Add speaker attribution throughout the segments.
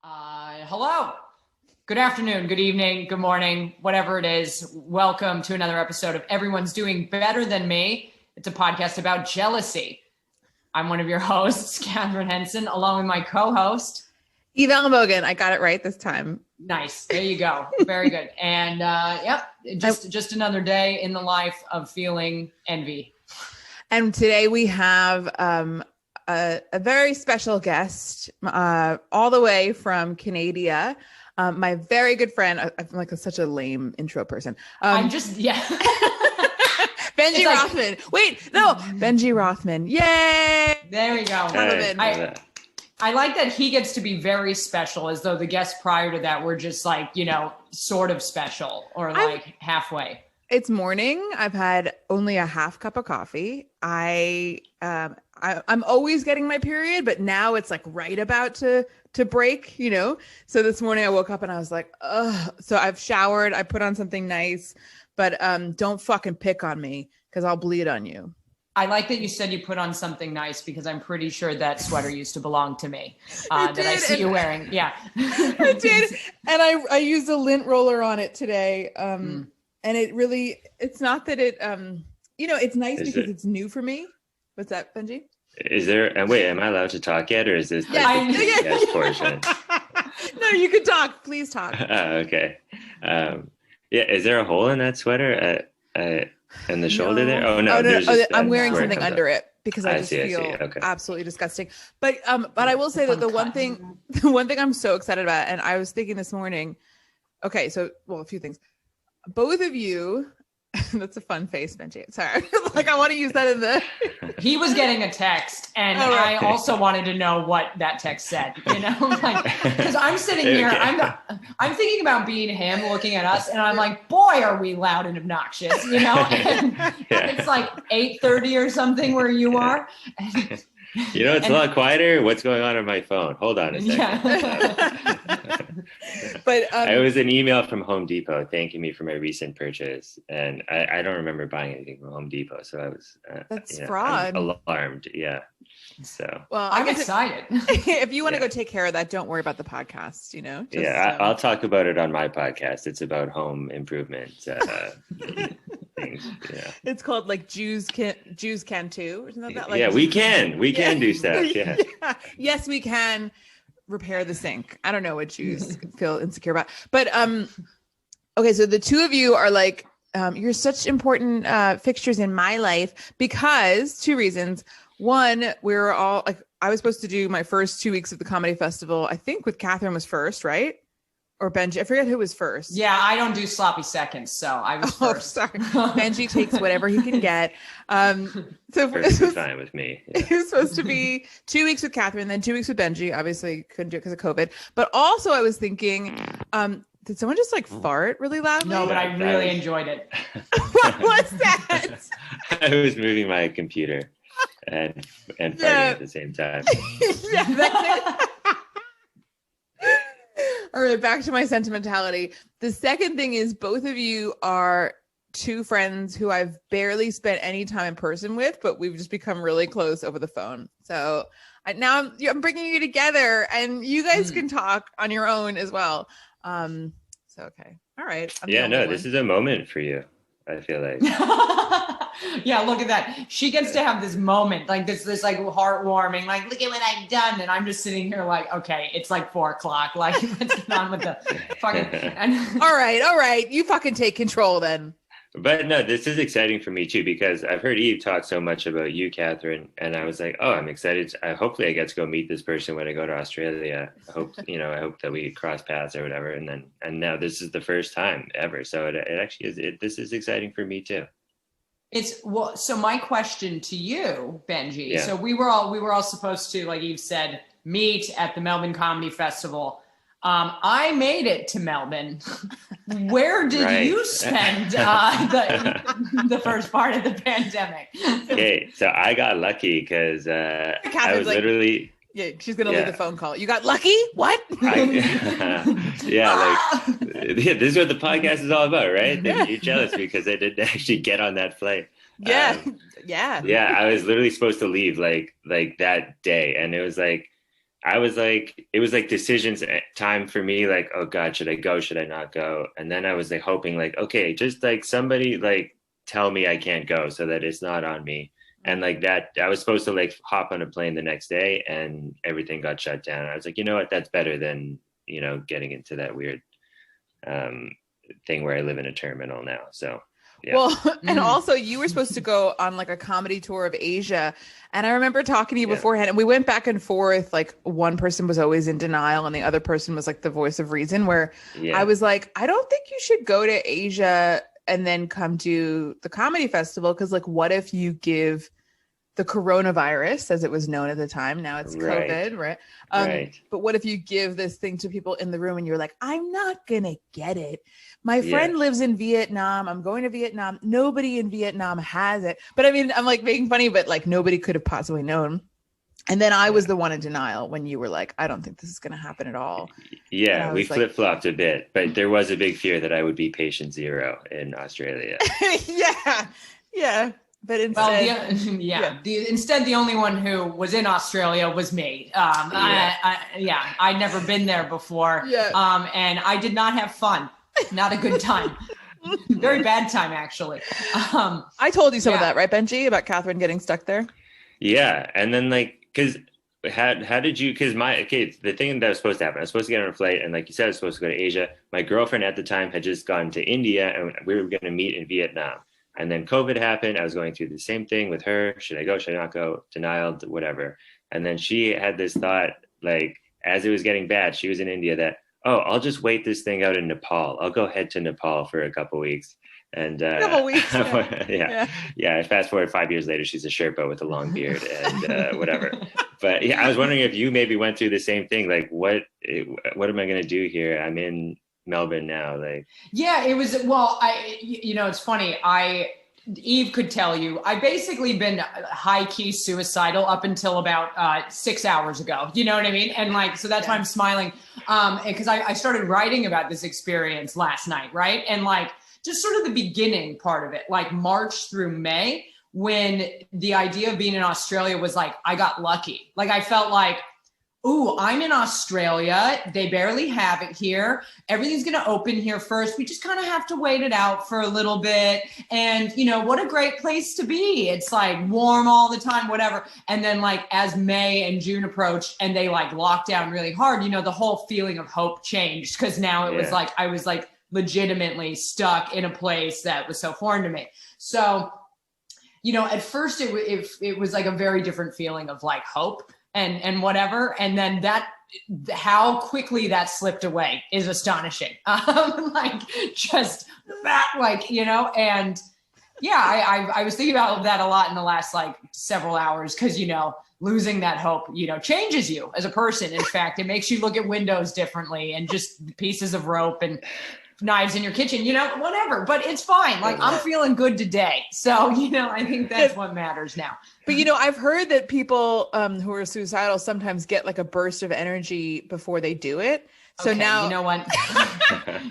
Speaker 1: Hello. Good afternoon, good evening, good morning, whatever it is. Welcome to another episode of Everyone's Doing Better Than Me. It's a podcast about jealousy. I'm one of your hosts, Catherine Henson, along with my co-host,
Speaker 2: Eve Ellenbogen. I got it right this time.
Speaker 1: Nice. There you go. Very good. And just another day in the life of feeling envy.
Speaker 2: And today we have a very special guest all the way from Canada. My very good friend. I'm like such a lame intro person.
Speaker 1: Benji
Speaker 2: Rothman. Benji Rothman. Yay!
Speaker 1: There we go. I like that he gets to be very special, as though the guests prior to that were just like, sort of special or like halfway.
Speaker 2: It's morning. I've had only a half cup of coffee. I'm always getting my period, but now it's like right about to break, So this morning I woke up and I was like, ugh. So I've showered. I put on something nice, but don't fucking pick on me because I'll bleed on you.
Speaker 1: I like that you said you put on something nice because I'm pretty sure that sweater used to belong to me that I see you wearing. Yeah,
Speaker 2: I did. And I used a lint roller on it today. And it's not that it, it's nice because it's new for me. What's that, Benji?
Speaker 3: Is there, wait, am I allowed to talk yet? Or is this the podcast portion?
Speaker 2: No, you can talk. Please talk.
Speaker 3: Okay. Is there a hole in that sweater? In the shoulder there? Oh no,
Speaker 2: I'm wearing something under it because I feel absolutely disgusting. But I will say that the one thing I'm so excited about, and I was thinking this morning, a few things. Both of you, that's a fun face, Benji. Sorry. Like I want to use that in the
Speaker 1: He was getting a text and I also wanted to know what that text said, because I'm sitting here, I'm thinking about being him looking at us and I'm like, boy, are we loud and obnoxious, and it's like 8:30 or something where you are.
Speaker 3: It's a lot quieter. What's going on my phone? Hold on a second.
Speaker 2: Yeah. But
Speaker 3: it was an email from Home Depot thanking me for my recent purchase, and I don't remember buying anything from Home Depot, so I was
Speaker 2: that's fraud.
Speaker 3: Alarmed. Yeah. So
Speaker 1: I'm excited.
Speaker 2: If you want to go take care of that, don't worry about the podcast.
Speaker 3: I'll talk about it on my podcast. It's about home improvement. Things, yeah.
Speaker 2: It's called like Jews can too, isn't that?
Speaker 3: Like, we can do stuff. Yeah.
Speaker 2: Yes, we can repair the sink. I don't know what Jews feel insecure about, but okay. So the two of you are like, you're such important fixtures in my life because two reasons. One, we're all like, I was supposed to do my first 2 weeks of the comedy festival. I think with Catherine was first, right? Or Benji, I forget who was first.
Speaker 1: Yeah, I don't do sloppy seconds, so I was first.
Speaker 2: Sorry. Benji takes whatever he can get.
Speaker 3: So first was fine with me. Yeah.
Speaker 2: It was supposed to be 2 weeks with Catherine, then 2 weeks with Benji. Obviously, couldn't do it because of COVID. But also, I was thinking, did someone just like fart really loudly?
Speaker 1: No, but I really enjoyed it.
Speaker 2: What was that?
Speaker 3: I was moving my computer and farting at the same time.
Speaker 2: Yeah, that's it. All right, back to my sentimentality. The second thing is both of you are two friends who I've barely spent any time in person with, but we've just become really close over the phone. So now I'm bringing you together and you guys can talk on your own as well. Okay. All right.
Speaker 3: This is a moment for you. I feel like.
Speaker 1: Yeah, look at that. She gets to have this moment, like this like heartwarming, like, look at what I've done. And I'm just sitting here like, okay, it's like 4:00. Like, let's get on with the fucking.
Speaker 2: All right. You fucking take control then.
Speaker 3: But no, this is exciting for me too, because I've heard Eve talk so much about you, Catherine, and I was like, oh, I'm excited. Hopefully I get to go meet this person when I go to Australia. I hope that we cross paths or whatever. And now this is the first time ever. So it actually is, this is exciting for me too.
Speaker 1: So my question to you, Benji, so we were all supposed to, like Eve said, meet at the Melbourne Comedy Festival. I made it to Melbourne. Where did you spend the first part of the pandemic?
Speaker 3: Okay, so I got lucky because I was literally.
Speaker 2: Yeah, she's gonna leave the phone call. You got lucky? What?
Speaker 3: This is what the podcast is all about, right? You're jealous because I didn't actually get on that flight.
Speaker 2: Yeah.
Speaker 3: I was literally supposed to leave like that day, and it was like I was like, it was like decisions time for me, like, oh God, should I go? Should I not go? And then I was like hoping like, okay, just like somebody like tell me I can't go so that it's not on me. And like that, I was supposed to like hop on a plane the next day and everything got shut down. I was like, you know what, that's better than, you know, getting into that weird thing where I live in a terminal now. So yeah.
Speaker 2: Well, and also you were supposed to go on like a comedy tour of Asia. And I remember talking to you beforehand and we went back and forth. Like one person was always in denial and the other person was like the voice of reason, where I was like, I don't think you should go to Asia and then come to the comedy festival. Cause like, what if you give the coronavirus, as it was known at the time, now it's COVID, right? But what if you give this thing to people in the room and you're like, I'm not gonna get it. My friend lives in Vietnam. I'm going to Vietnam. Nobody in Vietnam has it. But I mean, I'm like making funny, but like nobody could have possibly known. And then I was the one in denial when you were like, I don't think this is going to happen at all.
Speaker 3: Yeah, we flip-flopped a bit, but there was a big fear that I would be patient zero in Australia.
Speaker 2: Yeah. But instead,
Speaker 1: instead, the only one who was in Australia was me. I'd never been there before. And I did not have fun. Not a good time. Very bad time, actually.
Speaker 2: I told you some of that, right, Benji, about Catherine getting stuck there?
Speaker 3: Yeah. And then like, because how did you, because the thing that was supposed to happen, I was supposed to get on a flight. And like you said, I was supposed to go to Asia. My girlfriend at the time had just gone to India and we were going to meet in Vietnam. And then COVID happened. I was going through the same thing with her. Should I go? Should I not go? Denial, whatever. And then she had this thought, like, as it was getting bad, she was in India that, oh, I'll just wait this thing out in Nepal. I'll go head to Nepal for a couple weeks. And fast forward 5 years later, she's a Sherpa with a long beard and whatever. But yeah, I was wondering if you maybe went through the same thing. Like, what am I going to do here? I'm in Melbourne now. Like, yeah,
Speaker 1: it was, well, it's funny. Eve could tell you, I basically been high key suicidal up until about 6 hours ago. You know what I mean? And like, so that's why I'm smiling. Because I started writing about this experience last night. Right. And like, just sort of the beginning part of it, like March through May, when the idea of being in Australia was like, I got lucky. Like, I felt like, ooh, I'm in Australia. They barely have it here. Everything's going to open here first. We just kind of have to wait it out for a little bit. And, what a great place to be. It's like warm all the time, whatever. And then like as May and June approached and they like locked down really hard, the whole feeling of hope changed. Cause now it was like, I was like legitimately stuck in a place that was so foreign to me. So, at first it was like a very different feeling of like hope and whatever. And then how quickly that slipped away is astonishing. And yeah, I was thinking about that a lot in the last like several hours. Cause losing that hope, changes you as a person. In fact, it makes you look at windows differently and just pieces of rope and knives in your kitchen, whatever, but it's fine. Like I'm feeling good today. So, I think that's what matters now.
Speaker 2: But, I've heard that people who are suicidal sometimes get like a burst of energy before they do it. So okay, now,
Speaker 1: you know what?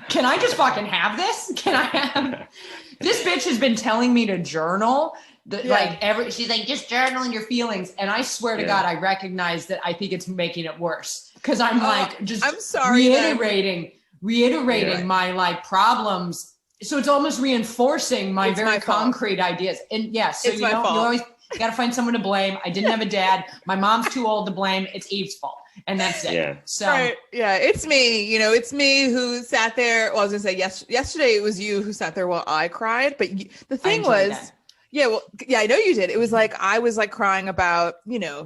Speaker 1: Can I just fucking have this? This bitch has been telling me to journal. She's like, just journal in your feelings. And I swear to God, I recognize that I think it's making it worse. Cause I'm I'm sorry, reiterating my like problems. So it's almost reinforcing my very concrete ideas. And yes, so you always got to find someone to blame. I didn't have a dad. My mom's too old to blame. It's Eve's fault. And that's it. Yeah. So
Speaker 2: it's me, it's me who sat there. Well, I was gonna say yesterday it was you who sat there while I cried. But the thing was, I know you did. It was like, I was like crying about,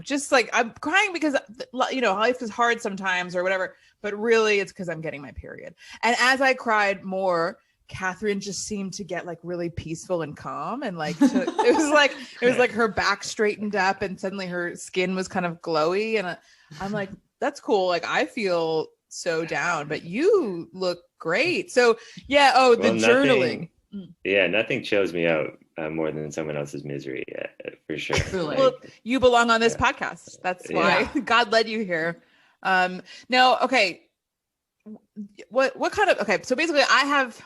Speaker 2: just like I'm crying because, life is hard sometimes or whatever, but really it's because I'm getting my period. And as I cried more, Catherine just seemed to get like really peaceful and calm. And like, it was like her back straightened up and suddenly her skin was kind of glowy. And I'm like, that's cool. Like, I feel so down, but you look great. So journaling.
Speaker 3: Nothing chills me out more than someone else's misery, for sure.
Speaker 1: Truly.
Speaker 2: Well, you belong on this podcast. That's why God led you here. Now, okay. What kind of, okay. So basically I have,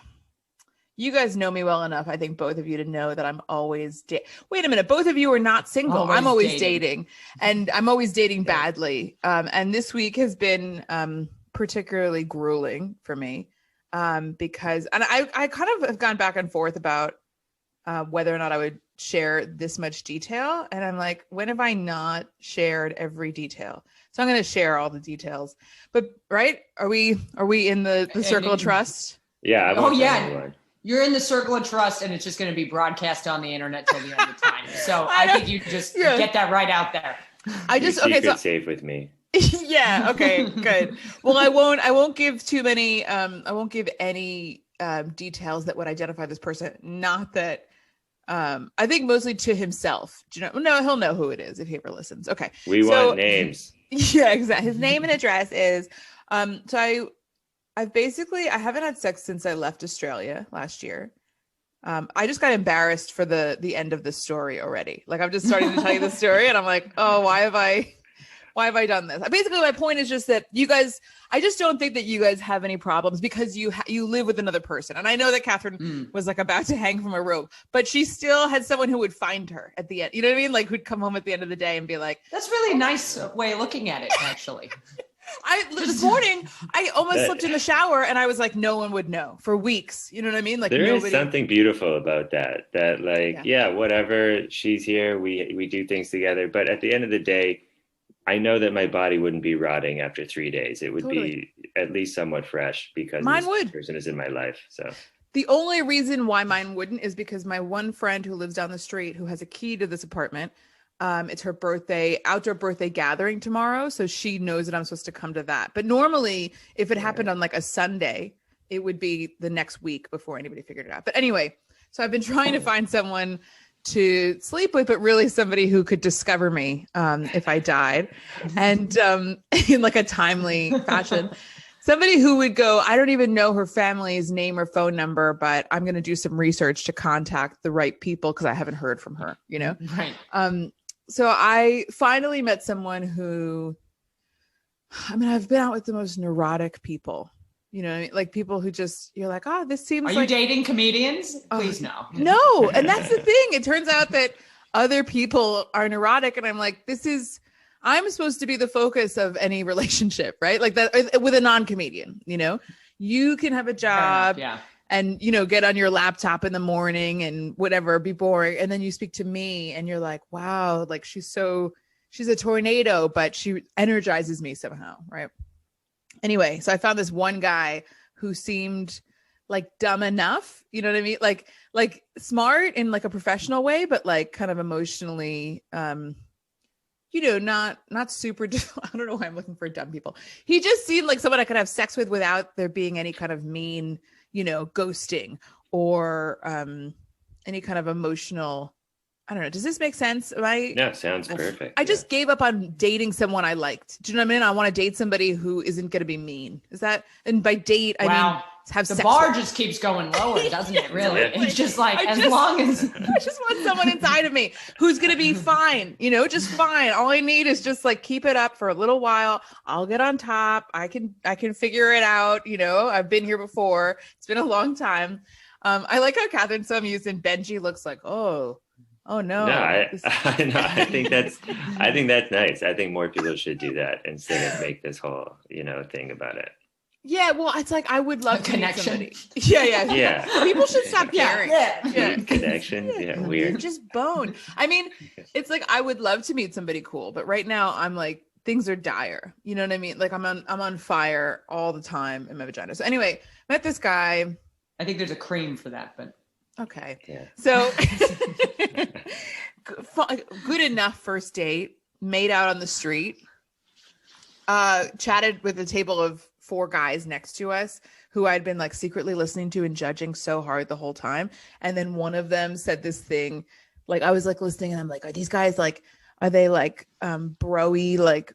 Speaker 2: you guys know me well enough, I think both of you, to know that I'm always wait a minute, both of you are not single. I'm always dating, and I'm always dating badly. And this week has been particularly grueling for me, because I kind of have gone back and forth about whether or not I would share this much detail. And I'm like, when have I not shared every detail? So I'm going to share all the details. But right, are we in the circle of trust?
Speaker 3: Yeah.
Speaker 1: You're in the circle of trust, and it's just going to be broadcast on the internet till the end of time. So I think you just get that right out there.
Speaker 3: Safe with me.
Speaker 2: Yeah. Okay. Good. Well, I won't give too many. I won't give any details that would identify this person. Not that. I think mostly to himself. Do you know? No, he'll know who it is if he ever listens. Okay.
Speaker 3: We want names.
Speaker 2: Yeah, exactly. His name and address is. So I haven't had sex since I left Australia last year. I just got embarrassed for the end of the story already. Like, I'm just starting to tell you the story, and I'm like, oh, why have I done this? Basically, my point is just that you guys, I just don't think that you guys have any problems because you live with another person. And I know that Catherine was like about to hang from a rope, but she still had someone who would find her at the end. You know what I mean? Like, who'd come home at the end of the day and be like,
Speaker 1: that's really a nice way of looking at it, actually.
Speaker 2: This morning I almost slipped in the shower, and I was like, no one would know for weeks. You know what I mean? Like,
Speaker 3: there is something beautiful about that. That like, whatever, she's here, we do things together. But at the end of the day, I know that my body wouldn't be rotting after 3 days. It would be at least somewhat fresh because this person is in my life. So
Speaker 2: the only reason why mine wouldn't is because my one friend who lives down the street, who has a key to this apartment, it's her outdoor birthday gathering tomorrow. So she knows that I'm supposed to come to that. But normally if it happened on like a Sunday, it would be the next week before anybody figured it out. But anyway, so I've been trying to find someone to sleep with, but really somebody who could discover me if I died, and in like a timely fashion. Somebody who would go, I don't even know her family's name or phone number, but I'm going to do some research to contact the right people because I haven't heard from her, you know?
Speaker 1: Right.
Speaker 2: So I finally met someone who, I've been out with the most neurotic people, you know, like people who just, you're like, oh, this seems
Speaker 1: Are you dating comedians? Please no.
Speaker 2: No. And that's the thing. It turns out that other people are neurotic. And I'm like, I'm supposed to be the focus of any relationship, right? Like that with a non-comedian, you know, you can have a job and, you know, get on your laptop in the morning and whatever, be boring. And then you speak to me and you're like, wow, like she's a tornado, but she energizes me somehow. Right. Anyway, so I found this one guy who seemed like dumb enough, you know what I mean? Like smart in like a professional way, but like kind of emotionally, you know, not super, I don't know why I'm looking for dumb people. He just seemed like someone I could have sex with without there being any kind of mean, you know, ghosting or any kind of emotional, I don't know. Does this make sense?
Speaker 3: No, sounds perfect.
Speaker 2: I just gave up on dating someone I liked. Do you know what I mean? I want to date somebody who isn't going to be mean. Is that, and by date, I mean, have
Speaker 1: the
Speaker 2: sex
Speaker 1: bar
Speaker 2: with.
Speaker 1: Just keeps going lower, doesn't it? Really? It's just like,
Speaker 2: I just want someone inside of me who's going to be fine, you know, just fine. All I need is just like, keep it up for a little while. I'll get on top. I can figure it out. You know, I've been here before. It's been a long time. I like how Catherine's so amused and Benji looks like, oh no. No,
Speaker 3: I think that's nice. I think more people should do that instead of make this whole, you know, thing about it.
Speaker 2: Yeah, well, it's like I would love to meet somebody.
Speaker 3: Yeah.
Speaker 2: People should stop caring.
Speaker 3: Yeah. Connection. Yeah, weird.
Speaker 2: Just bone. I mean, it's like I would love to meet somebody cool, but right now I'm like things are dire. You know what I mean? Like I'm on fire all the time in my vagina. So anyway, met this guy.
Speaker 1: I think there's a cream for that, but
Speaker 2: okay.
Speaker 3: Yeah.
Speaker 2: So good enough first date, made out on the street, chatted with a table of 4 guys next to us who I'd been like secretly listening to and judging so hard the whole time. And then one of them said this thing, like I was like listening and I'm like, are these guys like, are they like bro-y, like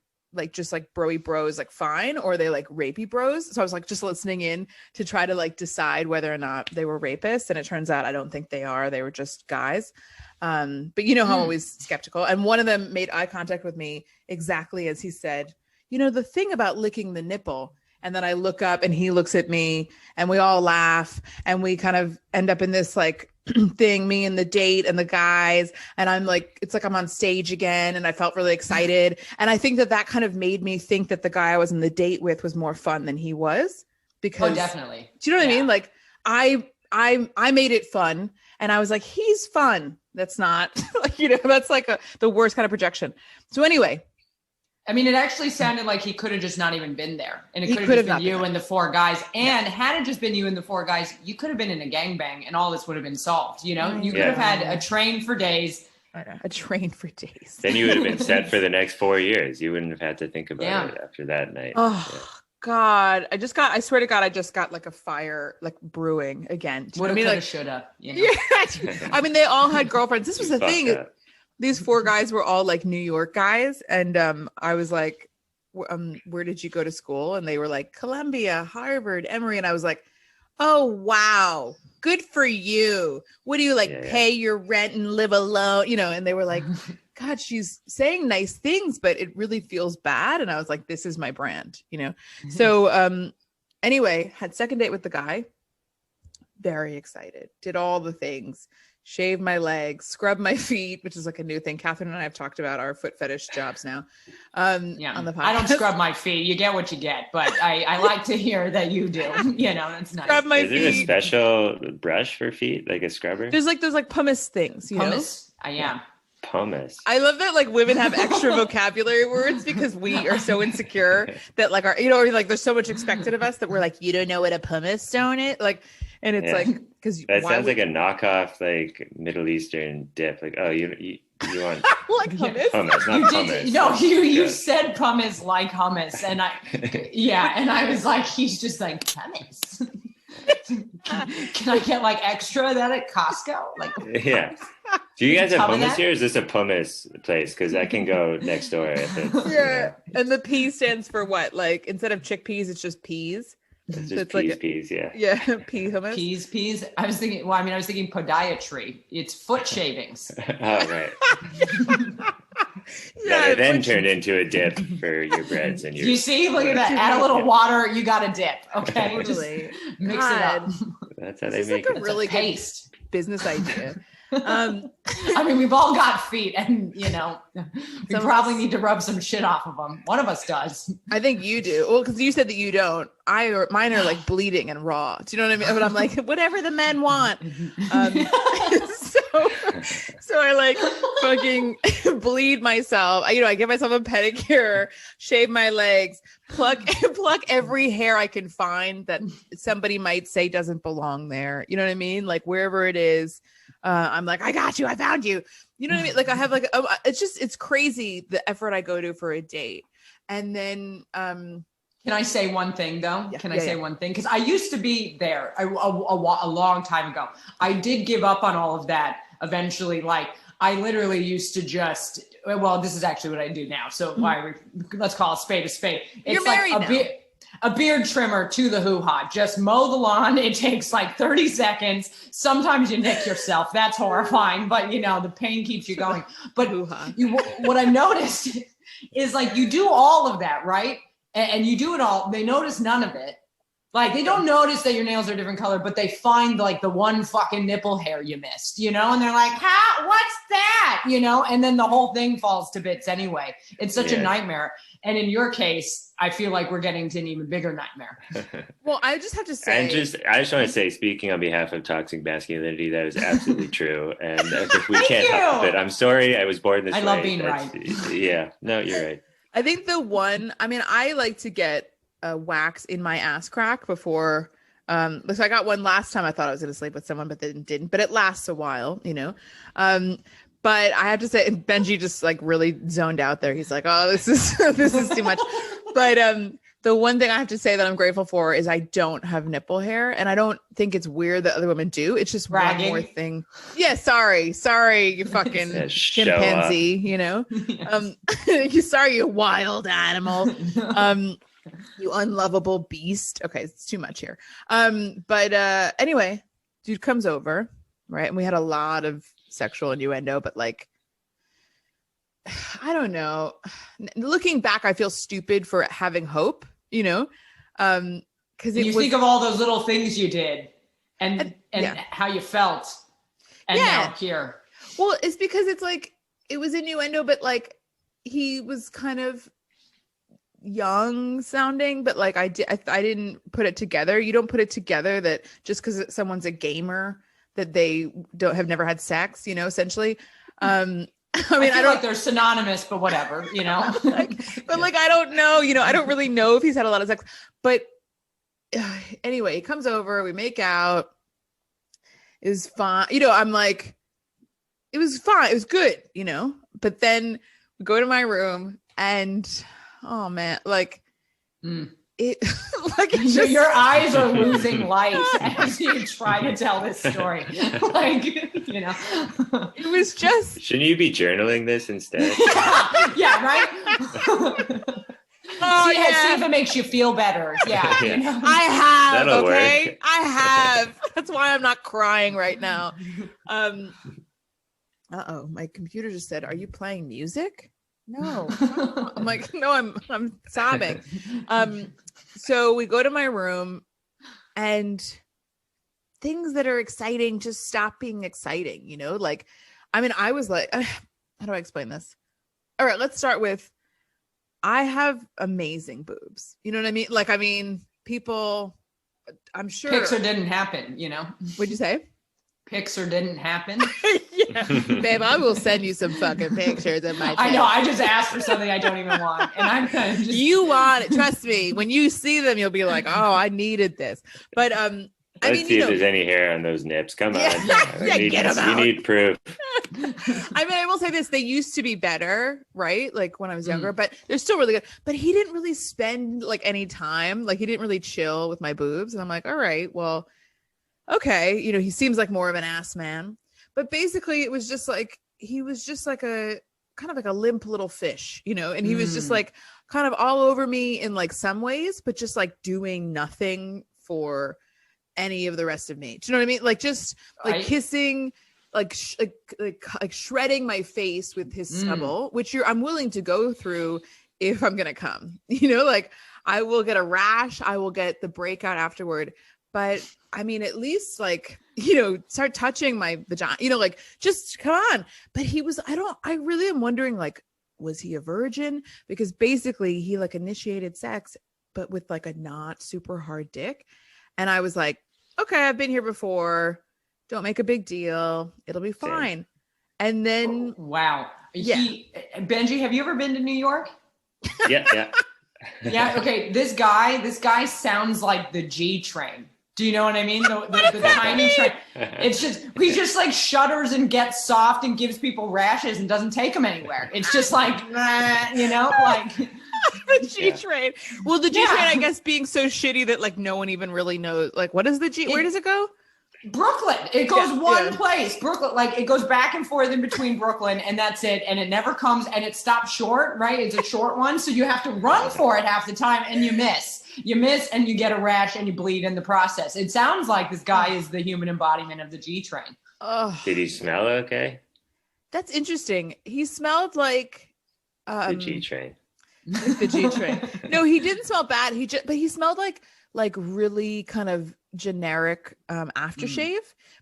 Speaker 2: just like bro-y bros, like fine? Or are they like rapey bros? So I was like just listening in to try to like decide whether or not they were rapists. And it turns out I don't think they are. They were just guys. But you know how I'm always skeptical. And one of them made eye contact with me exactly as he said, you know, the thing about licking the nipple. And then I look up and he looks at me and we all laugh and we kind of end up in this like thing, me and the date and the guys. And I'm like, it's like I'm on stage again. And I felt really excited. And I think that kind of made me think that the guy I was in the date with was more fun than he was. Because
Speaker 1: definitely.
Speaker 2: Do you know what I mean? Like I made it fun and I was like, he's fun. That's not like, that's like the worst kind of projection. So anyway,
Speaker 1: I mean, it actually sounded like he could have just not even been there. And it could have just been you and the four guys. And had it just been you and the four guys, you could have been in a gangbang and all this would have been solved. You could have had a train for days.
Speaker 2: A train for days.
Speaker 3: Then you would have been set for the next 4 years. You wouldn't have had to think about it after that night.
Speaker 2: Oh, God. I swear to God, I just got like a fire, like brewing again.
Speaker 1: Would have,
Speaker 2: like,
Speaker 1: should have.
Speaker 2: Yeah. I mean, they all had girlfriends. This was the thing. These four guys were all like New York guys. And I was like, where did you go to school? And they were like, Columbia, Harvard, Emory. And I was like, oh, wow. Good for you. What do you pay your rent and live alone? And they were like, God, she's saying nice things, but it really feels bad. And I was like, this is my brand, So anyway, had second date with the guy. Very excited. Did all the things. Shave my legs, scrub my feet, which is like a new thing. Catherine and I have talked about our foot fetish jobs now on the podcast.
Speaker 1: I don't scrub my feet. You get what you get, but I like to hear that you do. That's nice.
Speaker 3: Scrub my feet. Is there a special brush for feet, like a scrubber?
Speaker 2: There's like those like pumice things,
Speaker 1: pumice. I am.
Speaker 3: Pumice.
Speaker 2: I love that like women have extra vocabulary words because we are so insecure that like our, like there's so much expected of us that we're like, you don't know what a pumice stone is? Like, and it's like, because
Speaker 3: that sounds like a knockoff, like Middle Eastern dip. Like, oh, you want
Speaker 2: like hummus?
Speaker 3: Hummus, not hummus.
Speaker 1: No, you said pumice like hummus, and I was like, he's just like hummus. Can I get like extra of that at Costco? Like,
Speaker 3: yeah. Do you guys have hummus here? Or is this a pumice place? Because I can go next door.
Speaker 2: And the P stands for what? Like instead of chickpeas, it's just peas.
Speaker 3: It's just peas, yeah.
Speaker 2: Yeah, pea hummus.
Speaker 1: Peas. I was thinking podiatry. It's foot shavings.
Speaker 3: Oh, right. That then turned into a dip for your breads and your.
Speaker 1: You see, look at that. Add a little water, you got a dip. Okay,
Speaker 2: totally.
Speaker 1: Just mix it up.
Speaker 3: That's how they make
Speaker 2: it. A really good business idea.
Speaker 1: I mean, we've all got feet, and we probably need to rub some shit off of them. One of us does.
Speaker 2: I think you do. Well, because you said that you don't. Mine are like bleeding and raw. Do you know what I mean? But I'm like, whatever the men want. So I like fucking bleed myself. I give myself a pedicure, shave my legs, pluck every hair I can find that somebody might say doesn't belong there. You know what I mean? Like wherever it is. I'm like, I got you. I found you. You know what I mean? Like I have like, it's crazy the effort I go to for a date. And then,
Speaker 1: can I say one thing though?
Speaker 2: Yeah,
Speaker 1: Can I say one thing? Because I used to be there a long time ago. I did give up on all of that eventually. Like I literally used to just, this is actually what I do now. So let's call a spade a spade. It's
Speaker 2: You're married
Speaker 1: like
Speaker 2: now.
Speaker 1: A beard trimmer to the hoo-ha. Just mow the lawn. It takes like 30 seconds. Sometimes you nick yourself. That's horrifying, but the pain keeps you going. But what I've noticed is like you do all of that, right? And you do it all. They notice none of it. Like they don't notice that your nails are different color, but they find like the one fucking nipple hair you missed, and they're like, what's that? And then the whole thing falls to bits anyway. It's such a nightmare. And in your case, I feel like we're getting to an even bigger nightmare.
Speaker 2: Well, I just have to say,
Speaker 3: I just want to say, speaking on behalf of toxic masculinity, that is absolutely true. And we can't help it. I'm sorry I was born this way.
Speaker 1: I love being right.
Speaker 3: Yeah, no, you're right.
Speaker 2: I think I like to get a wax in my ass crack before. So I got one last time. I thought I was going to sleep with someone, but then didn't. But it lasts a while, But I have to say, Benji just like really zoned out there. He's like, "Oh, this is too much." But the one thing I have to say that I'm grateful for is I don't have nipple hair, and I don't think it's weird that other women do. It's just
Speaker 1: bragging.
Speaker 2: One more thing. Yeah, sorry, you fucking chimpanzee. Sorry, you wild animal. You unlovable beast. Okay, it's too much here. But anyway, dude comes over, right? And we had a lot of sexual innuendo, but like, I don't know. Looking back, I feel stupid for having hope, Because
Speaker 1: you think of all those little things you did and how you felt. And now here.
Speaker 2: Well, it's because it's like, it was innuendo, but like he was kind of young sounding, but like I didn't put it together. You don't put it together that just because someone's a gamer that they have never had sex, essentially. I mean, I don't
Speaker 1: like they're synonymous, but whatever,
Speaker 2: like I don't know, I don't really know if he's had a lot of sex, but anyway, he comes over, we make out. It was fine. I'm like, it was fine. It was good, but then we go to my room and oh man, like it like
Speaker 1: just... your eyes are losing light as you try to tell this story. Like,
Speaker 2: it was just,
Speaker 3: shouldn't you be journaling this instead?
Speaker 1: Yeah, right. See if it makes you feel better. Yeah.
Speaker 2: I have.
Speaker 3: That'll
Speaker 2: okay
Speaker 3: work.
Speaker 2: I have. That's why I'm not crying right now. My computer just said, are you playing music? No. I'm like, no, I'm sobbing. So we go to my room and things that are exciting just stop being exciting, like, I mean, I was like, how do I explain this? All right, let's start with, I have amazing boobs. You know what I mean? Like, I mean, people, I'm sure.
Speaker 1: Picture didn't happen,
Speaker 2: What'd you say?
Speaker 1: Picture didn't happen.
Speaker 2: Yeah. Babe, I will send you some fucking pictures of my face.
Speaker 1: I know. I just asked for something I don't even want. And I'm kind of just...
Speaker 2: You want it. Trust me. When you see them, you'll be like, oh, I needed this. But
Speaker 3: Let's see if there's any hair on those nips. Come on.
Speaker 2: Get them out.
Speaker 3: You need proof.
Speaker 2: I mean, I will say this. They used to be better, right? Like when I was younger, but they're still really good. But he didn't really spend like any time. Like he didn't really chill with my boobs. And I'm like, all right, well, okay. He seems like more of an ass man. But basically it was just like, he was just like a kind of like a limp little fish, and he was just like kind of all over me in like some ways, but just like doing nothing for any of the rest of me. Do you know what I mean? Like just like kissing, like shredding my face with his stubble, which I'm willing to go through if I'm gonna come. Like I will get a rash, I will get the breakout afterward. But I mean, at least like, start touching my vagina, like just come on. But he was, I really am wondering, like, was he a virgin? Because basically he like initiated sex, but with like a not super hard dick. And I was like, okay, I've been here before. Don't make a big deal. It'll be fine. Same. And then,
Speaker 1: wow. Benji, have you ever been to New York?
Speaker 3: Yeah.
Speaker 1: Yeah. Okay. This guy sounds like the G train. Do you know what I mean? The tiny train. It's just, he just like shudders and gets soft and gives people rashes and doesn't take them anywhere. It's just like, like
Speaker 2: the G train. Well, the G train, I guess, being so shitty that like no one even really knows. Like, what is the G? Where does it go?
Speaker 1: Brooklyn. It goes one place. Brooklyn. Like it goes back and forth in between Brooklyn, and that's it. And it never comes, and it stops short. Right? It's a short one, so you have to run for it half the time, and you miss. You miss, and you get a rash, and you bleed in the process. It sounds like this guy is the human embodiment of the G train.
Speaker 2: Oh,
Speaker 3: did he smell okay?
Speaker 2: That's interesting. He smelled like
Speaker 3: the G train.
Speaker 2: Like the G train. No, he didn't smell bad. But he smelled like really kind of generic aftershave.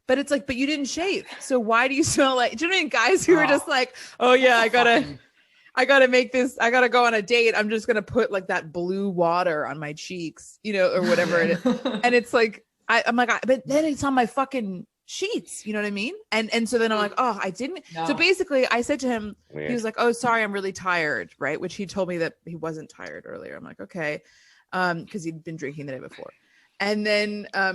Speaker 2: But it's like, but you didn't shave. So why do you smell like, do you know what I mean? Guys who are just like, oh yeah, I gotta make this, I gotta go on a date. I'm just gonna put like that blue water on my cheeks, or whatever it is. And it's like, I'm like, but then it's on my fucking sheets, you know what I mean? And so then I'm like, oh, I didn't. No. So basically I said to him, weird. He was like, oh, sorry, I'm really tired. Right. Which he told me that he wasn't tired earlier. I'm like, okay. Cause he'd been drinking the day before. And then I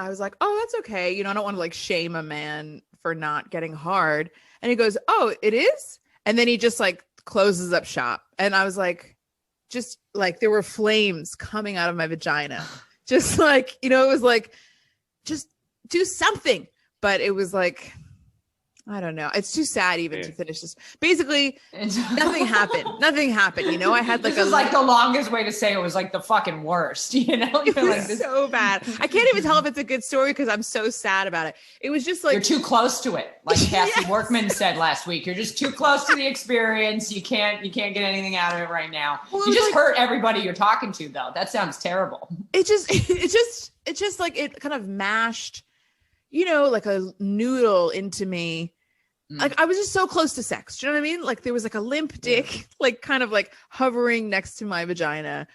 Speaker 2: was like, oh, that's okay. I don't want to like shame a man for not getting hard. And he goes, oh, it is. And then he just like closes up shop. And I was like, just like, there were flames coming out of my vagina. Just like, it was like, just do something. But it was like, I don't know. It's too sad even to finish this. Basically, nothing happened. Nothing happened. You know, I had like
Speaker 1: this is like the longest way to say it was like the fucking worst. You know,
Speaker 2: it was so bad. I can't even tell if it's a good story because I'm so sad about it. It was just like
Speaker 1: you're too close to it. Like Cassie Workman said last week, you're just too close to the experience. You can't get anything out of it right now. Well, you just hurt everybody you're talking to, though. That sounds terrible. It
Speaker 2: just like it kind of mashed, you know, like a noodle into me. Like I was just so close to sex. Do you know what I mean? Like there was like a limp dick, like kind of like hovering next to my vagina.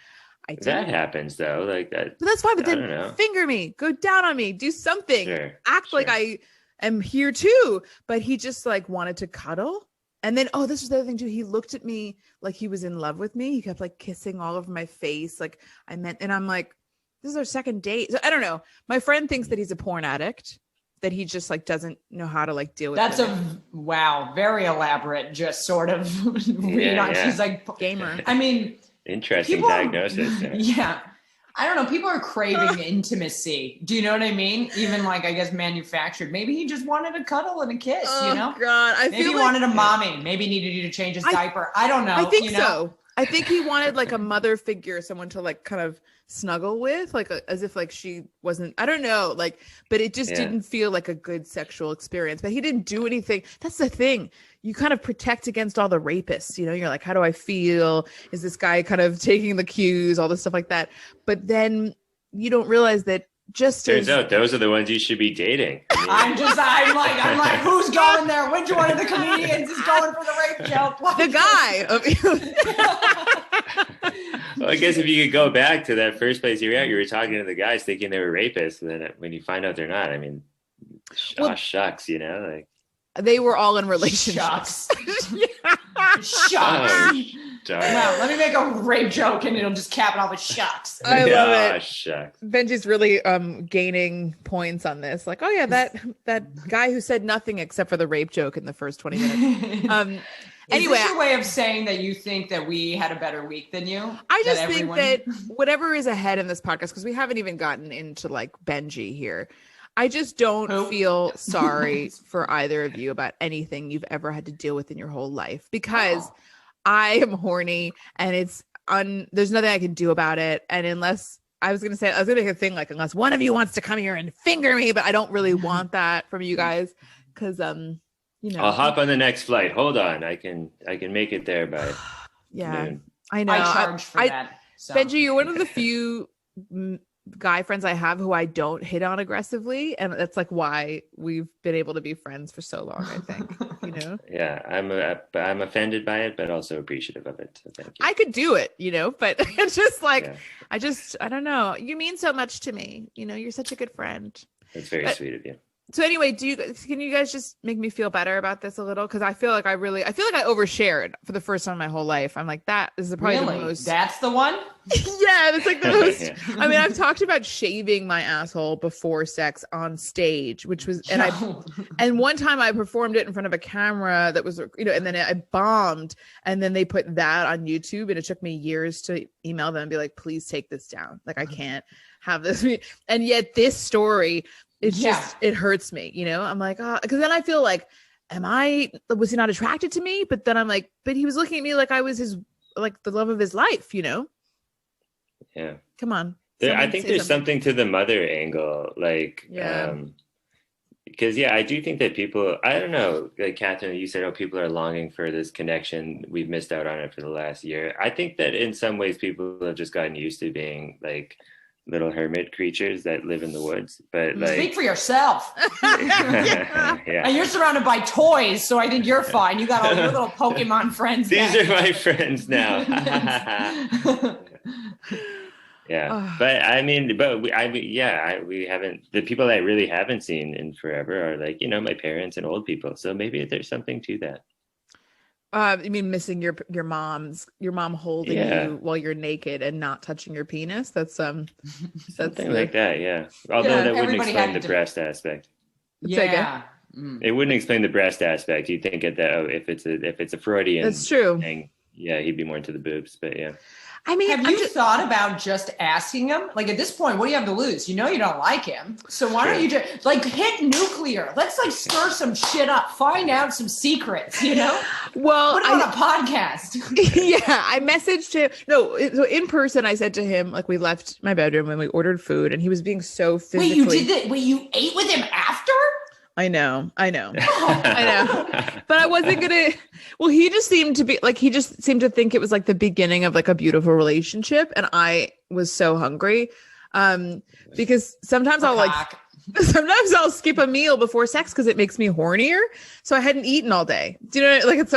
Speaker 3: That happens though, like that.
Speaker 2: But that's fine. But then finger me, go down on me, do something, act like I am here too. But he just like wanted to cuddle. And then, this was the other thing too. He looked at me like he was in love with me. He kept like kissing all over my face. Like and I'm like, this is our second date. So I don't know. My friend thinks that he's a porn addict, that he just like doesn't know how to like deal with
Speaker 1: that's very elaborate, just sort of read on. She's like
Speaker 2: gamer.
Speaker 1: I mean,
Speaker 3: interesting diagnosis.
Speaker 1: Yeah. I don't know. People are craving intimacy. Do you know what I mean? Even like, I guess, manufactured. Maybe he just wanted a cuddle and a kiss, you know?
Speaker 2: God.
Speaker 1: Maybe he wanted a mommy. Maybe needed you to change his diaper. I don't know.
Speaker 2: I think so. I think he wanted like a mother figure, someone to like kind of snuggle with, like as if like she wasn't, I don't know, like, but it just didn't feel like a good sexual experience. But he didn't do anything. That's the thing. You kind of protect against all the rapists, you know, you're like, how do I feel? Is this guy kind of taking the cues, all this stuff like that? But then you don't realize that just
Speaker 3: turns out those are the ones you should be dating.
Speaker 1: I'm like, who's going there? Which one of the comedians is going for the rape joke?
Speaker 2: The guy.
Speaker 3: Well, I guess if you could go back to that first place you were at, you were talking to the guys thinking they were rapists, and then when you find out they're not, I mean, shucks, you know, like
Speaker 2: they were all in relationships.
Speaker 1: Shucks. Wow, let me make a rape joke and it'll just cap it off with shucks.
Speaker 2: I love it.
Speaker 3: Shucks.
Speaker 2: Benji's really gaining points on this. Like, oh yeah, that guy who said nothing except for the rape joke in the first 20 minutes. Anyway,
Speaker 1: is this your way of saying that you think that we had a better week than you?
Speaker 2: I just think that whatever is ahead in this podcast, because we haven't even gotten into like Benji here. I just don't feel sorry for either of you about anything you've ever had to deal with in your whole life, because I am horny and there's nothing I can do about it. And unless I was going to make a thing like, unless one of you wants to come here and finger me, but I don't really want that from you guys. Cause, you know,
Speaker 3: I'll hop on the next flight. Hold on. I can make it there by
Speaker 2: noon. I know.
Speaker 1: I charge for that. So.
Speaker 2: Benji, you're one of the few guy friends I have who I don't hit on aggressively, and that's like why we've been able to be friends for so long, I think. You know.
Speaker 3: Yeah, I'm offended by it, but also appreciative of it. So thank you.
Speaker 2: I could do it, you know, but it's just like I don't know. You mean so much to me. You know, you're such a good friend.
Speaker 3: That's very sweet of you.
Speaker 2: So anyway, can you guys just make me feel better about this a little? Because I feel like I overshared for the first time in my whole life. I'm like, that is probably the most.
Speaker 1: That's the one?
Speaker 2: Yeah, it's like the most. I mean, I've talked about shaving my asshole before sex on stage, which was, and one time I performed it in front of a camera that was, you know, and then I bombed, and then they put that on YouTube, and it took me years to email them and be like, please take this down. Like, I can't have this. And yet this story, it's just, it hurts me, you know. I'm like, because then I feel like, was he not attracted to me? But then I'm like, but he was looking at me like I was his, like the love of his life, you know?
Speaker 3: Yeah.
Speaker 2: Come on.
Speaker 3: I think there's something to the mother angle, like, because I do think that people, I don't know, like Catherine, you said, people are longing for this connection. We've missed out on it for the last year. I think that in some ways people have just gotten used to being like little hermit creatures that live in the woods, but like,
Speaker 1: speak for yourself.
Speaker 3: Yeah.
Speaker 1: And you're surrounded by toys, so I think you're fine. You got all your little Pokemon friends.
Speaker 3: These are my friends now. But I mean, we haven't. The people I really haven't seen in forever are like, you know, my parents and old people. So maybe there's something to that.
Speaker 2: You mean missing your mom holding you while you're naked and not touching your penis? That's something
Speaker 3: like that. Yeah. Although that wouldn't explain the breast aspect. It wouldn't explain the breast aspect. You'd think if it's a Freudian.
Speaker 2: That's true.
Speaker 3: thing, he'd be more into the boobs. But yeah.
Speaker 2: I mean,
Speaker 1: have you thought about just asking him? Like at this point, what do you have to lose? You know you don't like him. So why don't you just like hit nuclear? Let's like stir some shit up, find out some secrets, you know?
Speaker 2: Well,
Speaker 1: put it on a podcast.
Speaker 2: Yeah, I messaged him. No, so in person, I said to him, like we left my bedroom and we ordered food and he was being so physically.
Speaker 1: Wait, you did that? Wait, you ate with him after?
Speaker 2: I know. I know. But I wasn't gonna. Well, he just seemed to think it was like the beginning of like a beautiful relationship, and I was so hungry, because sometimes I'll skip a meal before sex because it makes me hornier. So I hadn't eaten all day. Do you know? Like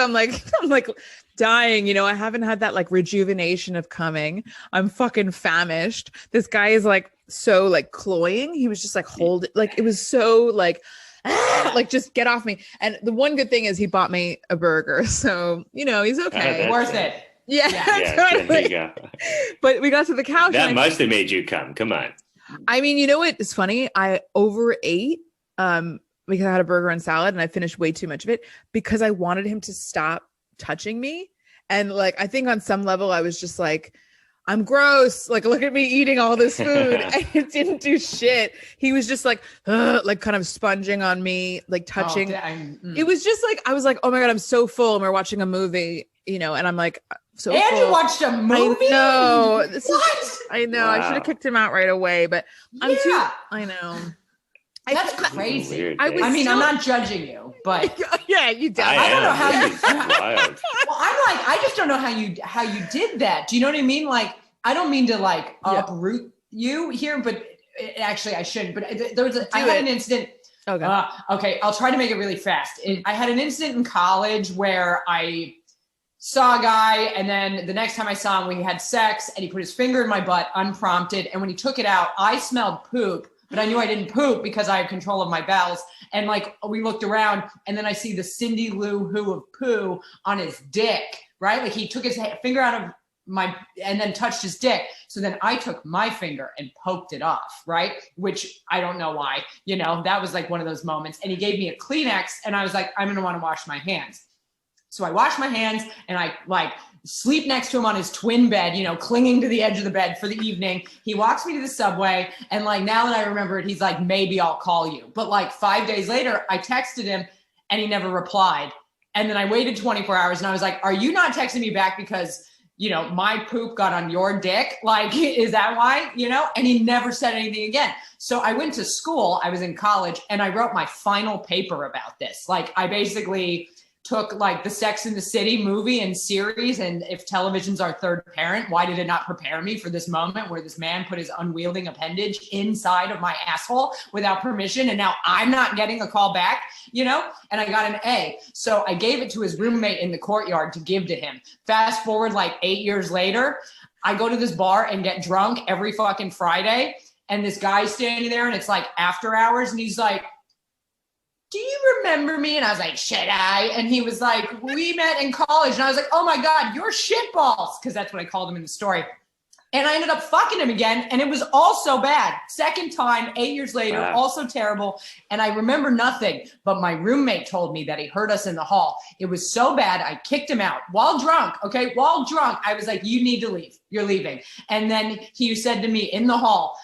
Speaker 2: I'm like dying. You know, I haven't had that like rejuvenation of coming. I'm fucking famished. This guy is like so like cloying. He was just like it was so like. Like just get off me. And the one good thing is he bought me a burger, so you know he's okay.
Speaker 1: Worth it.
Speaker 2: Yeah.
Speaker 3: There you go.
Speaker 2: But we got to the couch.
Speaker 3: That must have made you come. Come on.
Speaker 2: I mean, you know what? It's funny. I overate because I had a burger and salad, and I finished way too much of it because I wanted him to stop touching me. And like I think on some level, I was just like, I'm gross. Like, look at me eating all this food. And it didn't do shit. He was just like kind of sponging on me, like touching. It was just like, I was like, oh my God, I'm so full. And we're watching a movie, you know, and I'm like, so
Speaker 1: and
Speaker 2: full.
Speaker 1: You watched a movie?
Speaker 2: I know. Wow. I should have kicked him out right away, but I know.
Speaker 1: That's crazy.
Speaker 2: I'm
Speaker 1: not judging you, but
Speaker 2: yeah, you did.
Speaker 1: I don't know how you. Well, I'm like, I just don't know how you did that. Do you know what I mean? Like, I don't mean to like uproot you here, but actually I shouldn't. But I had an incident. Okay, I'll try to make it really fast. I had an incident in college where I saw a guy, and then the next time I saw him, we had sex, and he put his finger in my butt unprompted, and when he took it out, I smelled poop. But I knew I didn't poop because I have control of my bowels. And like, we looked around and then I see the Cindy Lou Who of poo on his dick, right? Like he took his finger out of and then touched his dick. So then I took my finger and poked it off, right? Which I don't know why, you know, that was like one of those moments. And he gave me a Kleenex and I was like, I'm going to want to wash my hands. So I wash my hands and I like sleep next to him on his twin bed, you know, clinging to the edge of the bed for the evening. He walks me to the subway. And like, now that I remember it, he's like, maybe I'll call you. But like 5 days later, I texted him and he never replied. And then I waited 24 hours and I was like, are you not texting me back because, you know, my poop got on your dick? Like, is that why, you know? And he never said anything again. So I went to school, I was in college, and I wrote my final paper about this. Like, I basically took like the Sex and the City movie and series, and if television's our third parent, why did it not prepare me for this moment where this man put his unwielding appendage inside of my asshole without permission, and now I'm not getting a call back, you know? And I got an A. So I gave it to his roommate in the courtyard to give to him. Fast forward like 8 years later, I go to this bar and get drunk every fucking Friday, and this guy's standing there and it's like after hours, and he's like, do you remember me? And I was like, should I? And he was like, we met in college. And I was like, oh my God, you're shitballs. Because that's what I called him in the story. And I ended up fucking him again. And it was also bad. Second time, 8 years later, also terrible. And I remember nothing. But my roommate told me that he heard us in the hall. It was so bad, I kicked him out while drunk. Okay, while drunk, I was like, you need to leave. You're leaving. And then he said to me in the hall,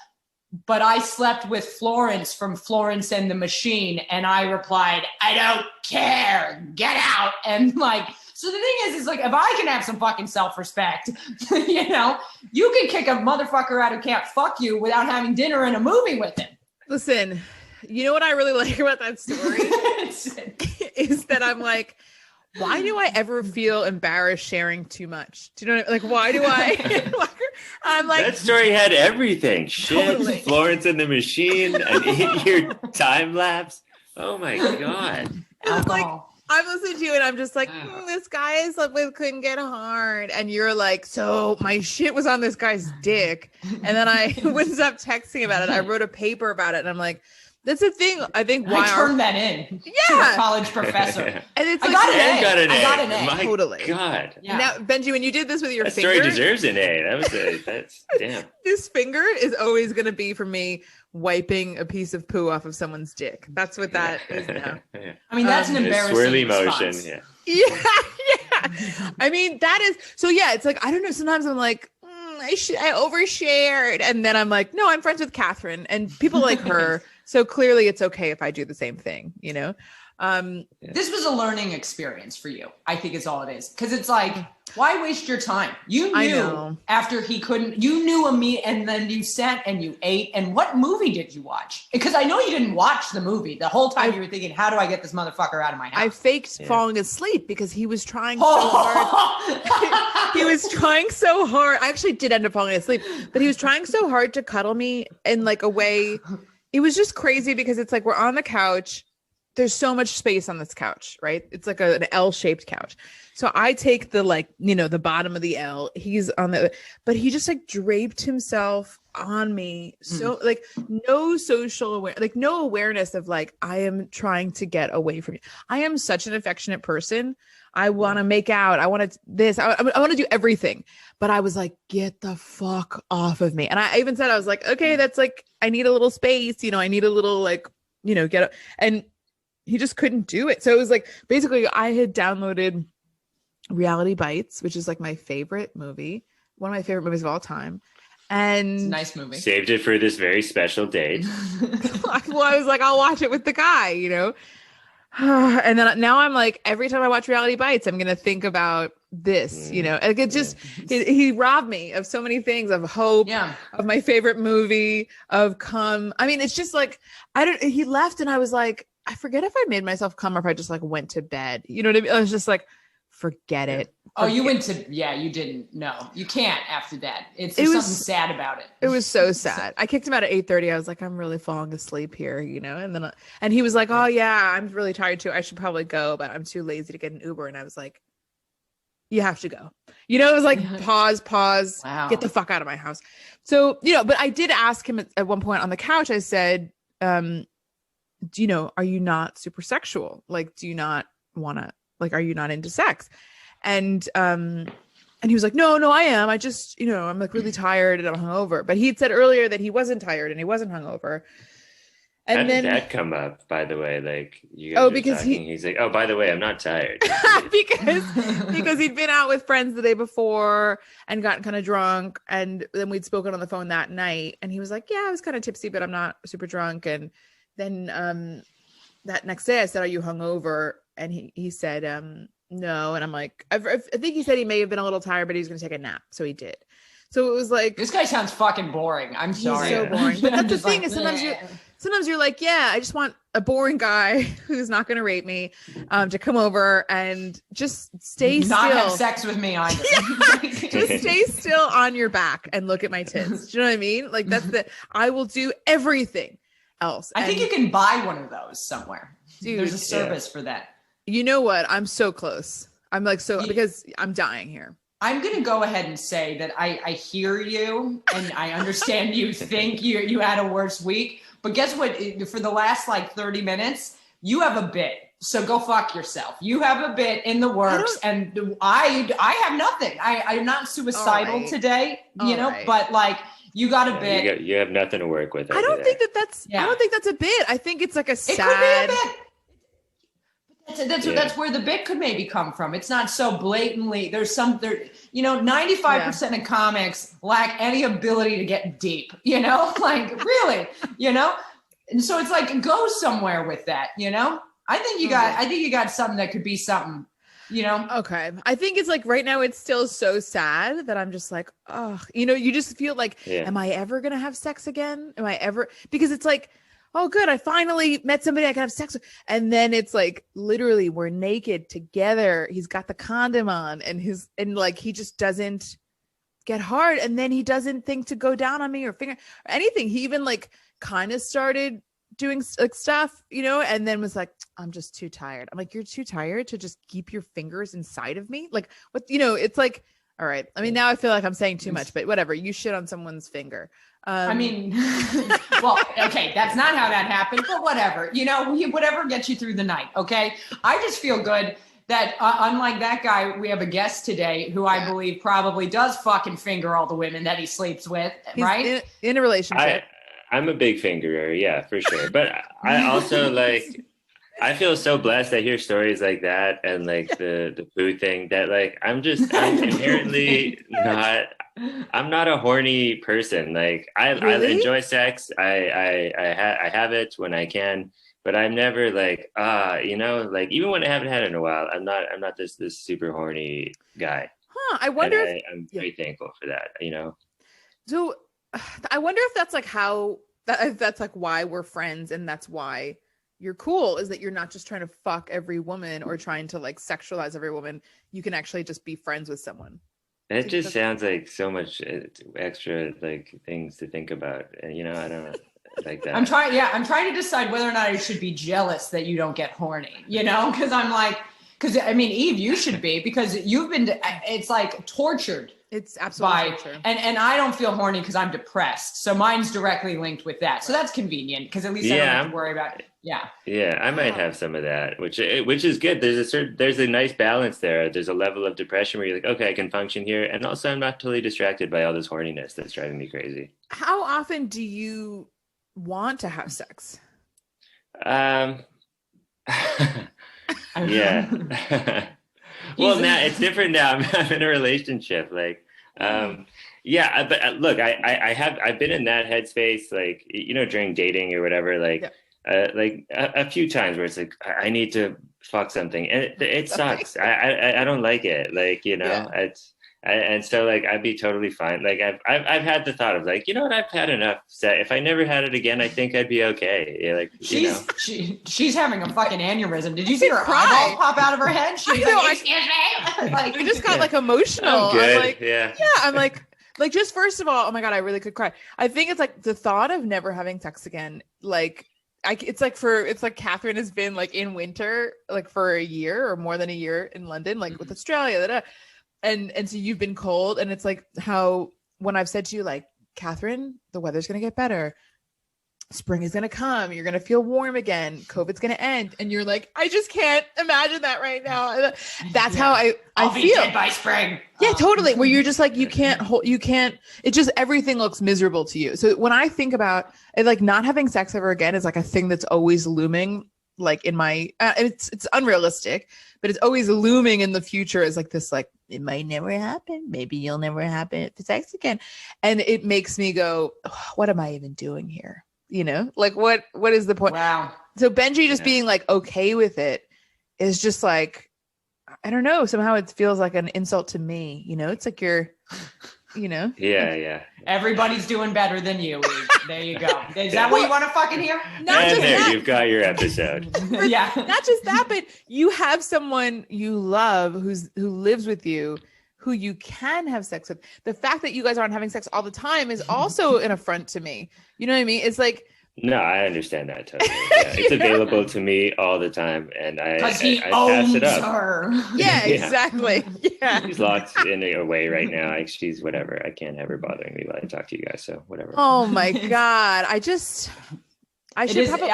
Speaker 1: but I slept with Florence from Florence and the Machine. And I replied, I don't care. Get out. And like, so the thing is like, if I can have some fucking self-respect, you know, you can kick a motherfucker out who can't fuck you without having dinner and a movie with him.
Speaker 2: Listen, you know what I really like about that story is that I'm like, why do I ever feel embarrassed sharing too much? Do you know what I mean? Like, why do I? I'm like,
Speaker 3: that story had everything. Shit, totally. Florence and the Machine, an 8-year time lapse. Oh my God.
Speaker 2: It's like, I'm listening to you and I'm just like, this guy I slept with couldn't get hard. And you're like, so my shit was on this guy's dick. And then I wouldn't stop texting about it. I wrote a paper about it. And I'm like, that's the thing. I think why
Speaker 1: I turned that in to a college professor. And
Speaker 2: it's
Speaker 1: like,
Speaker 2: I
Speaker 1: got an A.
Speaker 3: My
Speaker 2: totally.
Speaker 3: God.
Speaker 2: Yeah. Now, Benji, when you did this with your
Speaker 3: that
Speaker 2: finger,
Speaker 3: story deserves an A. That's damn.
Speaker 2: This finger is always going to be for me wiping a piece of poo off of someone's dick. That's what that is now.
Speaker 3: Yeah.
Speaker 1: I mean, that's an embarrassing
Speaker 3: swirly
Speaker 1: response.
Speaker 3: motion.
Speaker 2: Yeah. I mean, that is so. Yeah, it's like I don't know. Sometimes I'm like, I overshared. And then I'm like, no, I'm friends with Catherine and people like her. So clearly it's okay if I do the same thing, you know?
Speaker 1: This was a learning experience for you, I think is all it is. Because it's like, why waste your time? You knew after he couldn't, you knew a meet, and then you sat and you ate. And what movie did you watch? Because I know you didn't watch the movie. The whole time you were thinking, how do I get this motherfucker out of my house?
Speaker 2: I faked falling asleep because he was trying so hard. He was trying so hard. I actually did end up falling asleep, but he was trying so hard to cuddle me in like a way. It was just crazy because it's like we're on the couch. There's so much space on this couch, right? It's like an L-shaped couch. So I take the like, you know, the bottom of the L. He's on the, but he just like draped himself on me. So like no no awareness of like, I am trying to get away from you. I am such an affectionate person. I want to make out. I want to this. I want to do everything. But I was like, get the fuck off of me. And I even said, I was like, okay, that's like, I need a little space. You know, I need a little like, you know, get up. And he just couldn't do it. So it was like, basically I had downloaded Reality Bites, which is like my favorite movie, one of my favorite movies of all time. And
Speaker 1: it's a nice movie.
Speaker 3: Saved it for this very special date.
Speaker 2: Well, I was like, I'll watch it with the guy, you know? And then now I'm like, every time I watch Reality Bites, I'm going to think about this, you know, like it just, he robbed me of so many things, of hope, of my favorite movie, of come. I mean, it's just like, he left and I was like, I forget if I made myself come or if I just like went to bed. You know what I mean? I was just like, forget it.
Speaker 1: Oh, you went to, you didn't. No, you can't after that. There's something sad about it.
Speaker 2: It was so sad. I kicked him out at 8:30. I was like, I'm really falling asleep here, you know? And then, and he was like, oh yeah, I'm really tired too. I should probably go, but I'm too lazy to get an Uber. And I was like, you have to go. You know, it was like, pause, get the fuck out of my house. So, you know, but I did ask him at one point on the couch, I said, you know, are you not super sexual? Like, do you not want to, like, are you not into sex? And he was like, no, I am. I just, you know, I'm like really tired and I'm hungover. But he'd said earlier that he wasn't tired and he wasn't hungover. And
Speaker 3: How
Speaker 2: then
Speaker 3: did that come up, by the way? Like, you guys
Speaker 2: because
Speaker 3: he's like, oh, by the way, I'm not tired.
Speaker 2: because he'd been out with friends the day before and gotten kind of drunk. And then we'd spoken on the phone that night. And he was like, yeah, I was kind of tipsy, but I'm not super drunk. And then that next day I said, are you hungover? And he said, no. And I'm like, I think he said he may have been a little tired, but he was going to take a nap. So he did. So it was like,
Speaker 1: this guy sounds fucking boring. I'm sorry.
Speaker 2: He's so boring. But that's the thing is sometimes you're like, yeah, I just want a boring guy who's not going to rape me to come over and just stay still.
Speaker 1: Not have sex with me either.
Speaker 2: Just stay still on your back and look at my tits. Do you know what I mean? Like I will do everything else.
Speaker 1: I think you can buy one of those somewhere. Dude, there's a service for that.
Speaker 2: You know what? I'm so close. I'm like, because I'm dying here.
Speaker 1: I'm going to go ahead and say that I hear you and I understand you think you had a worse week, but guess what? For the last like 30 minutes, you have a bit. So go fuck yourself. You have a bit in the works and I have nothing. I'm not suicidal today, you know, but like you got a bit.
Speaker 3: You have nothing to work with.
Speaker 2: I don't think that's a bit. I think it's like a sad.
Speaker 1: It could be a bit. That's where the bit could maybe come from. It's not so blatantly. There's 95% of comics lack any ability to get deep, you know, like really, you know? And so it's like, go somewhere with that, you know? I think you got something that could be something, you know?
Speaker 2: Okay. I think it's like right now it's still so sad that I'm just like, oh, you know, you just feel like, am I ever going to have sex again? Because it's like, oh, good. I finally met somebody I can have sex with. And then it's like, literally, we're naked together. He's got the condom on and he just doesn't get hard. And then he doesn't think to go down on me or finger or anything. He even like kind of started doing like stuff, you know, and then was like, I'm just too tired. I'm like, you're too tired to just keep your fingers inside of me? Like what, you know, it's like, all right. I mean, now I feel like I'm saying too much, but whatever. You shit on someone's finger.
Speaker 1: I mean, well, okay, that's not how that happened, but whatever, you know, whatever gets you through the night. Okay. I just feel good that unlike that guy, we have a guest today who I believe probably does fucking finger all the women that he sleeps with, right?
Speaker 2: In a relationship.
Speaker 3: I'm a big fingerer. Yeah, for sure. But I also like, I feel so blessed to hear stories like that and like the food thing that like, I'm inherently not, I'm not a horny person. Like I enjoy sex. I have it when I can, but I'm never like like even when I haven't had it in a while, I'm not this super horny guy.
Speaker 2: Huh. I wonder
Speaker 3: I'm very thankful for that,
Speaker 2: So I wonder if that's like that's like why we're friends, and that's why you're cool, is that you're not just trying to fuck every woman or trying to like sexualize every woman. You can actually just be friends with someone.
Speaker 3: It just sounds like so much extra like things to think about, and I don't know, like that.
Speaker 1: I'm trying to decide whether or not I should be jealous that you don't get horny, because I'm like, because I mean, Eve, you should be, because you've been, it's like tortured.
Speaker 2: It's absolutely torture.
Speaker 1: And I don't feel horny because I'm depressed. So mine's directly linked with that. So that's convenient because at least I don't have to worry about it. Yeah.
Speaker 3: Yeah, I might have some of that, which is good. There's a nice balance there. There's a level of depression where you're like, okay, I can function here, and also I'm not totally distracted by all this horniness that's driving me crazy.
Speaker 2: How often do you want to have sex?
Speaker 3: Yeah. Well, now it's different now. I'm in a relationship. Like, yeah, but look, I've been in that headspace, like, during dating or whatever, like a few times where it's like, I need to fuck something, and it sucks. I don't like it. Like, and so like, I'd be totally fine. Like I've had the thought of like, what, I've had enough. If I never had it again, I think I'd be okay. Yeah, like
Speaker 1: she's having a fucking aneurysm. Did you see her eyeball pop out of her head? She's like, excuse me. Like,
Speaker 2: we just got like emotional.
Speaker 3: I'm good.
Speaker 2: I'm like,
Speaker 3: yeah.
Speaker 2: I'm like just first of all, oh my God, I really could cry. I think it's like the thought of never having sex again. Like it's like Catherine has been like in winter, like for a year or more than a year in London, like with Australia, and so you've been cold, and it's like how when I've said to you, like, Catherine, the weather's going to get better. Spring is going to come. You're going to feel warm again. COVID's going to end. And you're like, I just can't imagine that right now. That's how I
Speaker 1: I'll
Speaker 2: feel.
Speaker 1: Be dead by spring.
Speaker 2: Yeah, totally. Where you're just like, you can't, it just, everything looks miserable to you. So when I think about it, like not having sex ever again is like a thing that's always looming, like in my, it's unrealistic, but it's always looming in the future as like this, like, it might never happen. Maybe you'll never happen for sex again. And it makes me go, oh, what am I even doing here? Like what is the point?
Speaker 1: Wow.
Speaker 2: So Benji just being like, okay with it is just like, I don't know. Somehow it feels like an insult to me. It's like you're,
Speaker 3: Yeah.
Speaker 1: Everybody's doing better than you. There you go. Is that what you want to fucking hear?
Speaker 3: You've got your episode.
Speaker 1: Yeah.
Speaker 2: Not just that, but you have someone you love who lives with you, who you can have sex with. The fact that you guys aren't having sex all the time is also an affront to me. You know what I mean? It's like,
Speaker 3: no, I understand that totally. Yeah, it's available to me all the time, and I pass it up.
Speaker 1: Her.
Speaker 2: Yeah, exactly. Yeah,
Speaker 3: she's locked in a way right now. Like she's whatever. I can't have her bothering me while I talk to you guys. So whatever.
Speaker 2: Oh my God, I should probably.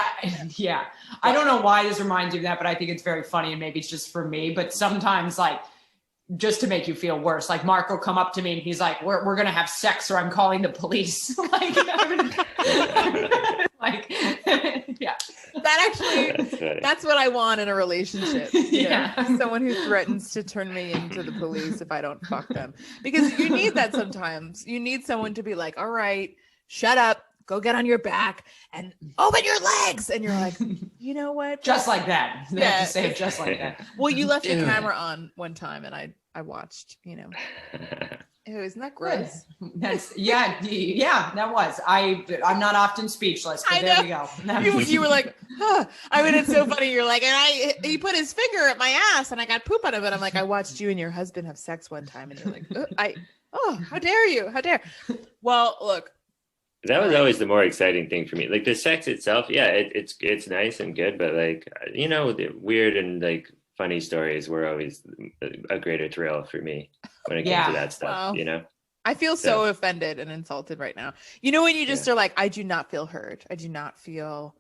Speaker 1: Yeah, I don't know why this reminds you of that, but I think it's very funny, and maybe it's just for me. But sometimes, like, just to make you feel worse, like Mark will come up to me and he's like, we're gonna have sex or I'm calling the police. Yeah,
Speaker 2: that's what I want in a relationship.
Speaker 1: Yeah,
Speaker 2: someone who threatens to turn me into the police if I don't fuck them, because you need that sometimes. You need someone to be like, all right, shut up, go get on your back and open your legs. And you're like, you know what?
Speaker 1: Just like that. They have to say it just like that.
Speaker 2: Well, you left your camera on one time and I watched, isn't that gross?
Speaker 1: That's that was. I'm not often speechless, but there we go.
Speaker 2: You were like, huh. I mean, it's so funny. You're like, and he put his finger at my ass and I got poop on it. But I'm like, I watched you and your husband have sex one time. And you're like, how dare you? How dare? Well, look.
Speaker 3: That was always the more exciting thing for me. Like the sex itself, yeah, it's nice and good, but like, the weird and like funny stories were always a greater thrill for me when it came to that stuff,
Speaker 2: I feel so offended and insulted right now. When you just are like, I do not feel heard. I do not feel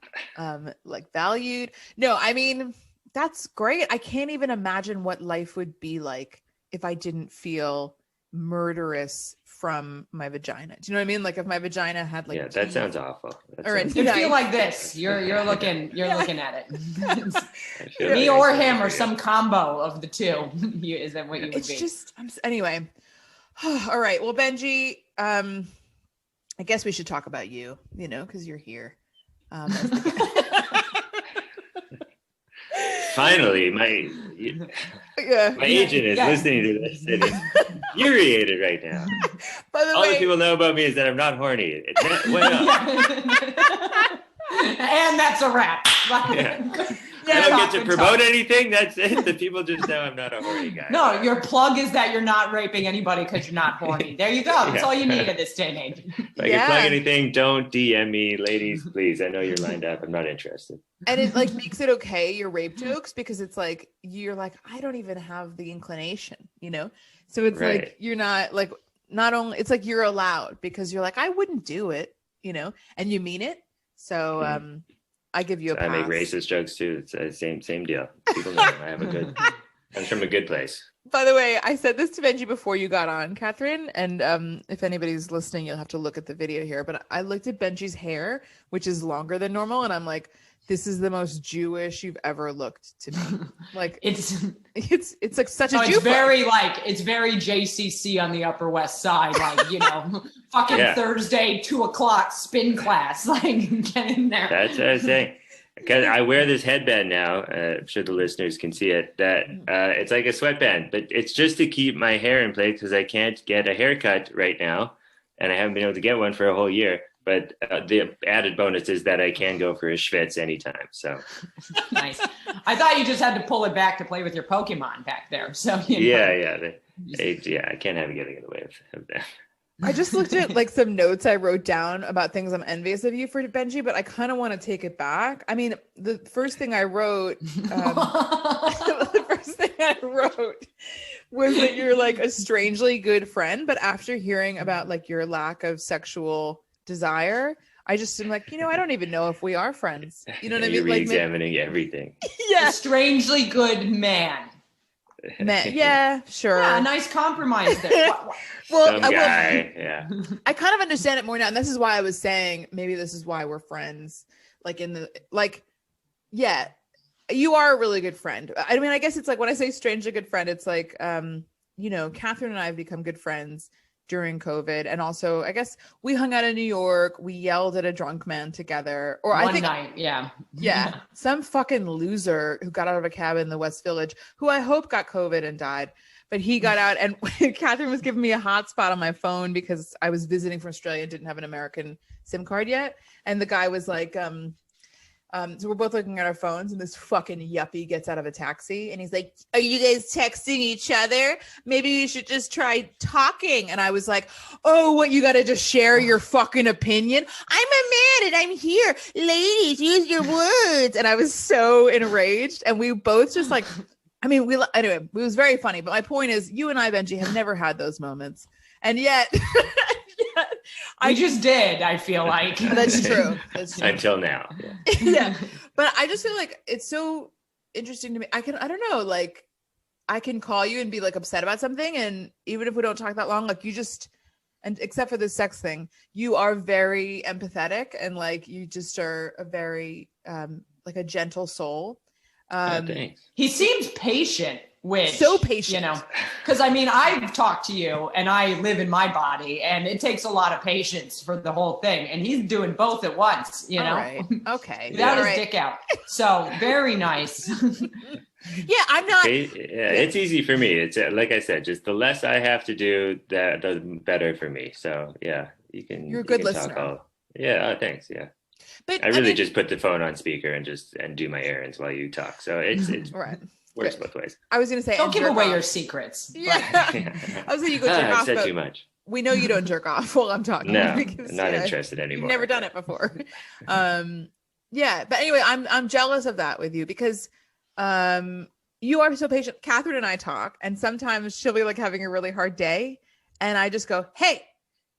Speaker 2: like valued. No, I mean, that's great. I can't even imagine what life would be like if I didn't feel murderous from my vagina. Do you know what I mean? Like if my vagina had like
Speaker 3: that sounds awful.
Speaker 1: You feel like this. You're looking at it. Me or him or some combo of the two. Is that what you would be?
Speaker 2: It's just anyway. All right. Well, Benji, I guess we should talk about you, because you're here.
Speaker 3: Finally, my agent is listening to this and is infuriated right now.
Speaker 2: By the
Speaker 3: All
Speaker 2: way,
Speaker 3: that people know about me is that I'm not horny.
Speaker 1: And that's a wrap.
Speaker 3: I don't get to promote anything. That's it. The people just know I'm not a horny guy.
Speaker 1: No, your plug is that you're not raping anybody because you're not horny. There you go. That's all you need at this day and age.
Speaker 3: If I can plug anything, don't DM me, ladies, please. I know you're lined up. I'm not interested.
Speaker 2: And it like makes it okay, your rape jokes, because it's like you're like, I don't even have the inclination, So it's like you're not like, not only it's like you're allowed because you're like, I wouldn't do it, and you mean it. So I give you a pass.
Speaker 3: I make racist jokes too. It's the same deal. People know I'm from a good place.
Speaker 2: By the way, I said this to Benji before you got on, Catherine, and if anybody's listening, you'll have to look at the video here. But I looked at Benji's hair, which is longer than normal, and I'm like, this is the most Jewish you've ever looked to me. Like it's like such a Jew.
Speaker 1: It's very JCC on the Upper West Side, like fucking Thursday 2:00 spin class, like get in there.
Speaker 3: That's what I was saying. Because I wear this headband now. I'm sure the listeners can see it. That it's like a sweatband, but it's just to keep my hair in place because I can't get a haircut right now, and I haven't been able to get one for a whole year. But the added bonus is that I can go for a schwitz anytime. So
Speaker 1: nice. I thought you just had to pull it back to play with your Pokemon back there. So I can't have it getting in the way of that.
Speaker 2: I just looked at like some notes I wrote down about things I'm envious of you for, Benji, but I kind of want to take it back. I mean, the first thing I wrote, was that you're like a strangely good friend. But after hearing about like your lack of sexual desire, I just am like, I don't even know if we are friends. You know what I mean?
Speaker 3: You're re-examining everything.
Speaker 1: Yeah. A strangely good man.
Speaker 2: Yeah, sure.
Speaker 1: Yeah, a nice compromise there.
Speaker 2: I kind of understand it more now. And this is why I was saying, maybe this is why we're friends. You are a really good friend. I mean, I guess it's like when I say strangely good friend, it's like, Catherine and I have become good friends during COVID. And also, I guess we hung out in New York. We yelled at a drunk man together. Or
Speaker 1: One night, yeah.
Speaker 2: Yeah. Some fucking loser who got out of a cab in the West Village, who I hope got COVID and died. But he got out, and Catherine was giving me a hotspot on my phone because I was visiting from Australia and didn't have an American SIM card yet. And the guy was like, so we're both looking at our phones, and this fucking yuppie gets out of a taxi, and he's like, are you guys texting each other? Maybe you should just try talking. And I was like, oh, what, you got to just share your fucking opinion? I'm a man and I'm here. Ladies, use your words. And I was so enraged. And we both just like, anyway, it was very funny. But my point is, you and I, Benji, have never had those moments. And yet...
Speaker 1: I just did, I feel like.
Speaker 2: That's true.
Speaker 3: Until now.
Speaker 2: Yeah. But I just feel like it's so interesting to me. I don't know, like I can call you and be like upset about something. And even if we don't talk that long, like and except for the sex thing, you are very empathetic and like you just are a very like a gentle soul.
Speaker 3: Thanks.
Speaker 1: He seems patient.
Speaker 2: So patient,
Speaker 1: because I mean, I've talked to you and I live in my body and it takes a lot of patience for the whole thing. And he's doing both at once, All
Speaker 2: right. Okay.
Speaker 1: Without his dick out. So very nice.
Speaker 2: Yeah, I'm not.
Speaker 3: It's easy for me. It's like I said, just the less I have to do, the better for me. So yeah, you're
Speaker 2: a good listener.
Speaker 3: Thanks. Yeah.
Speaker 2: But
Speaker 3: I really just put the phone on speaker and do my errands while you talk. So it's
Speaker 2: right.
Speaker 3: Works both ways.
Speaker 2: I was going to say,
Speaker 1: don't give away your secrets.
Speaker 2: Yeah. I was going to go jerk off.
Speaker 3: I said too much.
Speaker 2: We know you don't jerk off while I'm talking.
Speaker 3: No, I'm not interested anymore.
Speaker 2: You've never done it before. Yeah. But anyway, I'm jealous of that with you because you are so patient. Catherine and I talk, and sometimes she'll be like having a really hard day. And I just go, hey,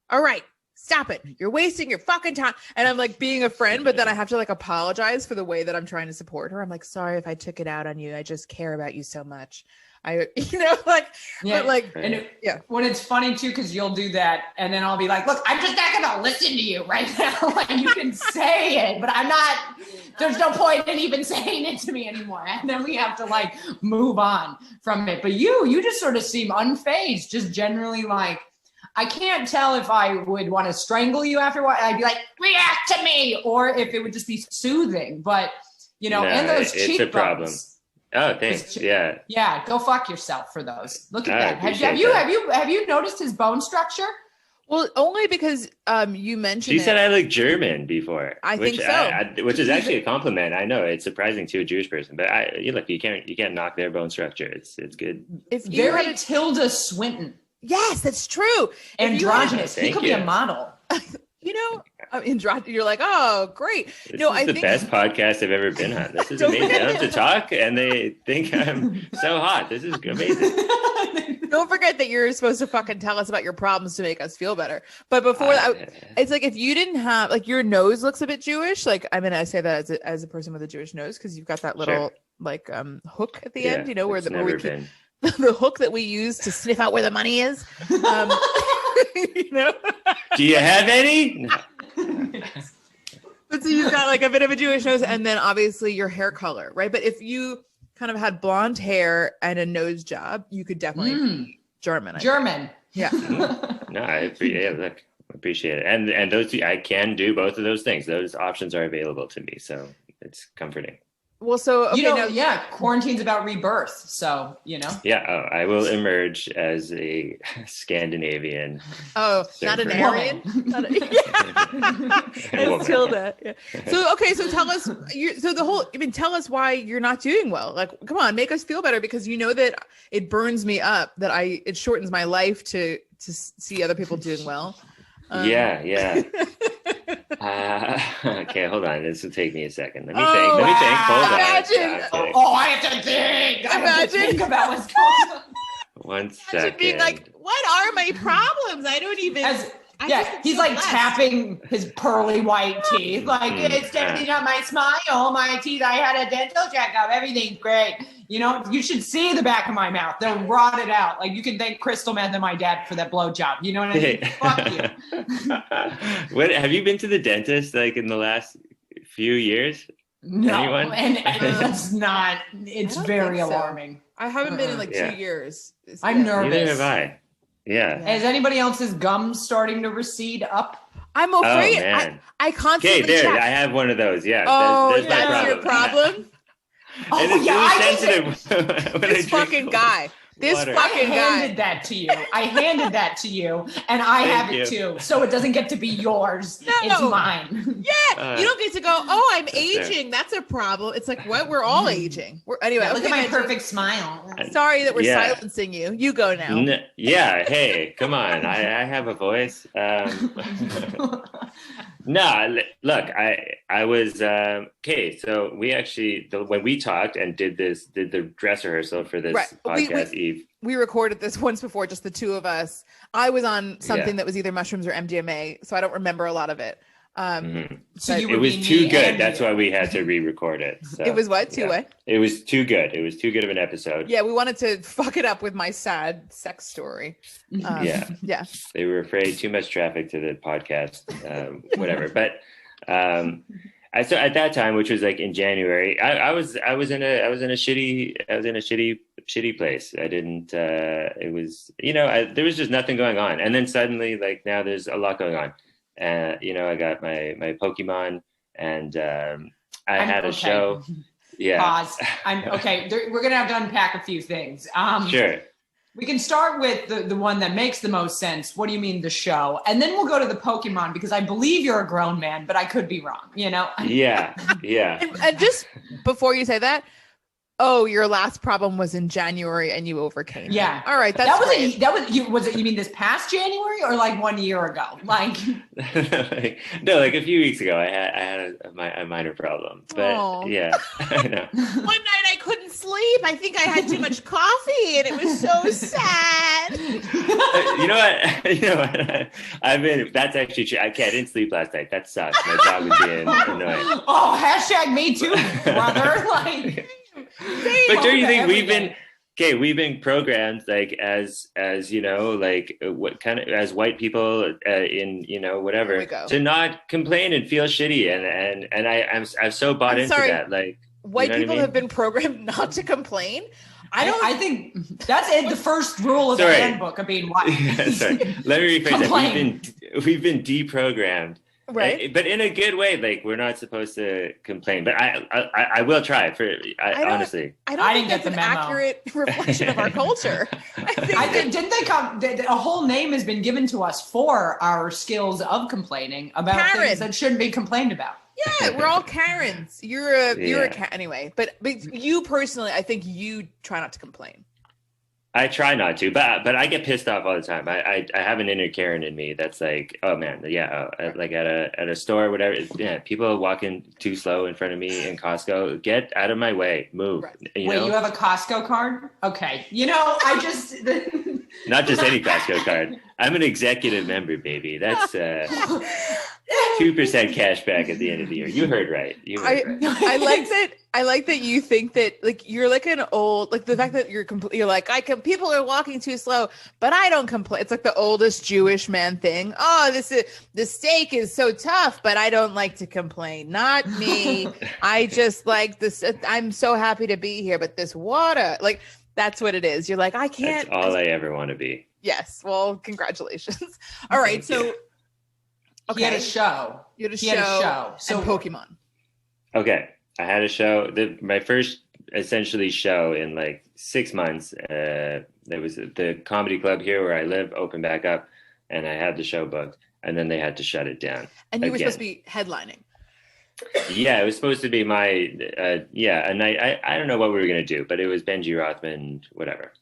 Speaker 2: all right. Stop it. You're wasting your fucking time. And I'm like being a friend, but then I have to like apologize for the way that I'm trying to support her. I'm like, sorry if I took it out on you. I just care about you so much. Like,
Speaker 1: yeah.
Speaker 2: but like,
Speaker 1: and when it's funny too, because you'll do that, and then I'll be like, "Look, I'm just not gonna listen to you right now. Like, you can say it, but I'm not. There's no point in even saying it to me anymore." And then we have to like move on from it. But you just sort of seem unfazed, just generally like. I can't tell if I would want to strangle you after a while. I'd be like, react to me, or if it would just be soothing. But and those cheekbones.
Speaker 3: It's a problem. Oh, thanks. Yeah.
Speaker 1: Yeah. Go fuck yourself for those. Look at that. Have you noticed his bone structure?
Speaker 2: Well, only because you mentioned.
Speaker 3: She said I look German before.
Speaker 2: I think so.
Speaker 3: Which is actually a compliment. I know it's surprising to a Jewish person, but you can't knock their bone structure. It's good.
Speaker 1: If you very Tilda Swinton.
Speaker 2: Yes, that's true.
Speaker 1: Androgynous. He could be a model.
Speaker 2: Androgynous. You're like, oh, great.
Speaker 3: This is the best podcast I've ever been on. This is amazing. I don't have to talk, and they think I'm so hot. This is amazing.
Speaker 2: Don't forget that you're supposed to fucking tell us about your problems to make us feel better. But before that, it's like if you didn't have like your nose looks a bit Jewish. Like I say that as a person with a Jewish nose because you've got that little hook at the end. Where we keep. The hook that we use to sniff out where the money is.
Speaker 3: Do you have any?
Speaker 2: But so you've got like a bit of a Jewish nose and then obviously your hair color, right? But if you kind of had blonde hair and a nose job, you could definitely be German.
Speaker 1: German.
Speaker 2: Yeah.
Speaker 3: No, I appreciate it. And those two, I can do both of those things. Those options are available to me. So it's comforting.
Speaker 2: Well, so
Speaker 1: quarantine's about rebirth. So
Speaker 3: Yeah, I will emerge as a Scandinavian.
Speaker 2: Oh, not an Aryan. That's Tilda. Yeah. So tell us. Tell us why you're not doing well. Like, come on, make us feel better because you know that it burns me up. It shortens my life to see other people doing well.
Speaker 3: Yeah. Okay, hold on. This will take me a second. Let me think. Hold on.
Speaker 1: I have to think. I have to think about what's going on.
Speaker 3: One second.
Speaker 2: Being like, what are my problems? I don't even.
Speaker 1: He's like tapping his pearly white teeth. Like, it's definitely not my smile. My teeth, I had a dental checkup. Everything's great. You should see the back of my mouth. They're rotted out. Like, you can thank crystal meth and my dad for that blowjob. You know what I mean? Fuck you.
Speaker 3: Have you been to the dentist like in the last few years?
Speaker 1: No.
Speaker 3: Anyone?
Speaker 1: And it's not. It's very alarming.
Speaker 2: I haven't been in like 2 years.
Speaker 1: I'm nervous.
Speaker 3: Neither have I. Yeah.
Speaker 1: Is anybody else's gums starting to recede up?
Speaker 2: I'm afraid.
Speaker 3: Oh, man.
Speaker 2: I constantly
Speaker 3: check.
Speaker 2: I
Speaker 3: have one of those. Yeah.
Speaker 2: Oh,
Speaker 3: there's
Speaker 2: that's your problem?
Speaker 3: And it's really sensitive.
Speaker 2: This fucking guy.
Speaker 1: I handed that to you, and I have it too. So it doesn't get to be yours. No. It's mine.
Speaker 2: Yeah, you don't get to go, oh, I'm aging. That's a problem. It's like, what? We're all aging. Anyway,
Speaker 1: look at my perfect smile.
Speaker 2: Sorry that we're silencing you. You go now.
Speaker 3: Hey, come on. I have a voice. No, look, I was okay. So we actually, when we talked and did the dress rehearsal for this podcast, Eve.
Speaker 2: We recorded this once before, just the two of us. I was on something that was either mushrooms or MDMA, so I don't remember a lot of it.
Speaker 1: So
Speaker 3: it was too good. That's why we had to re-record it. So,
Speaker 2: it was what?
Speaker 3: It was too good. It was too good of an episode.
Speaker 2: Yeah, we wanted to fuck it up with my sad sex story. Yeah.
Speaker 3: They were afraid too much traffic to the podcast, whatever. But so at that time, which was like in January, I was in a shitty place. I didn't. It was there was just nothing going on, and then suddenly like now there's a lot going on. I got my Pokemon, and I had a show. Yeah.
Speaker 1: Pause. I'm okay. We're gonna have to unpack a few things.
Speaker 3: Sure.
Speaker 1: We can start with the one that makes the most sense. What do you mean the show? And then we'll go to the Pokemon because I believe you're a grown man, but I could be wrong.
Speaker 3: Yeah.
Speaker 2: And just before you say that. Oh, your last problem was in January and you overcame it.
Speaker 1: Yeah.
Speaker 2: All right. That's great.
Speaker 1: You mean this past January or like 1 year ago? Like
Speaker 3: no, like a few weeks ago I had a minor problem. But yeah, I know.
Speaker 2: One night I couldn't sleep. I think I had too much coffee and it was so sad.
Speaker 3: You know what? That's actually true. I didn't sleep last night. That sucks. My dog was being annoying.
Speaker 1: Oh, hashtag me too, brother. Like
Speaker 3: but don't you think okay, we've been programmed like as you know, like what kind of as white people in whatever to not complain and feel shitty, and I'm so bought into that. Like
Speaker 2: white people have been programmed not to complain.
Speaker 1: I think that's the first rule of the handbook of being white.
Speaker 3: Sorry, let me rephrase that. We've been deprogrammed.
Speaker 2: Right,
Speaker 3: but in a good way. Like we're not supposed to complain, but I will try. Honestly,
Speaker 2: I didn't get the memo. Accurate reflection of our culture.
Speaker 1: I think didn't they come? A whole name has been given to us for our skills of complaining about things that shouldn't be complained about.
Speaker 2: Yeah, we're all Karens. You're a anyway. But you personally, I think you try not to complain.
Speaker 3: I try not to, but I get pissed off all the time. I have an inner Karen in me that's like, oh man, like at a store or whatever. Yeah, people walking too slow in front of me in Costco. Get out of my way, move.
Speaker 2: Right.
Speaker 3: You
Speaker 1: Wait, you have a Costco card? Okay, I just
Speaker 3: not just any Costco card. I'm an executive member, baby. That's 2% cash back at the end of the year. You heard right.
Speaker 2: I like that you think that like you're like an old, like the fact that you're like people are walking too slow, but I don't complain. It's like the oldest Jewish man thing. Oh, the steak is so tough, but I don't like to complain. Not me. I just like this. I'm so happy to be here, but this water, like that's what it is. You're like, I can't.
Speaker 3: That's all I ever want to be.
Speaker 2: Yes. Well, congratulations. All right. So. Okay.
Speaker 1: He had a show.
Speaker 2: You had a show. So Pokemon.
Speaker 3: Okay. I had a show. My first essentially show in like 6 months. There was the comedy club here where I live opened back up, and I had the show booked, and then they had to shut it down.
Speaker 2: And you were supposed to be headlining.
Speaker 3: Yeah, it was supposed to be my a night. I don't know what we were gonna do, but it was Benji, Rothman, whatever.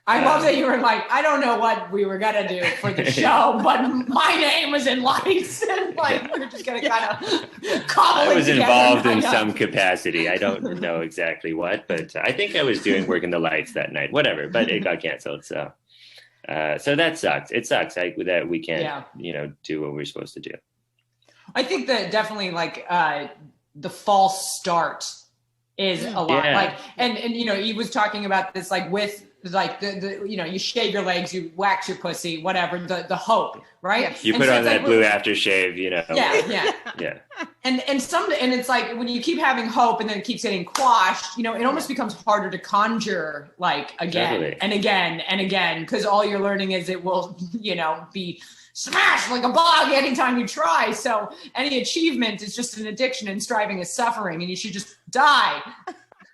Speaker 1: I love that you were like, I don't know what we were gonna do for the show, but my name was in lights, and like we were just gonna kind of cobble.
Speaker 3: I was involved in some capacity. I don't know exactly what, but I think I was working the lights that night. Whatever, but it got canceled. So that sucks. It sucks that we can't, do what we're supposed to do.
Speaker 1: I think that definitely like the false start is a lot.
Speaker 3: Yeah.
Speaker 1: Like, and he was talking about this like with. Like the you shave your legs, you wax your pussy, whatever, the hope, right?
Speaker 3: You put on that blue aftershave,
Speaker 1: Yeah. And it's like when you keep having hope and then it keeps getting quashed, it almost becomes harder to conjure like again and again and again, because all you're learning is it will, be smashed like a bog anytime you try. So any achievement is just an addiction, and striving is suffering, and you should just die.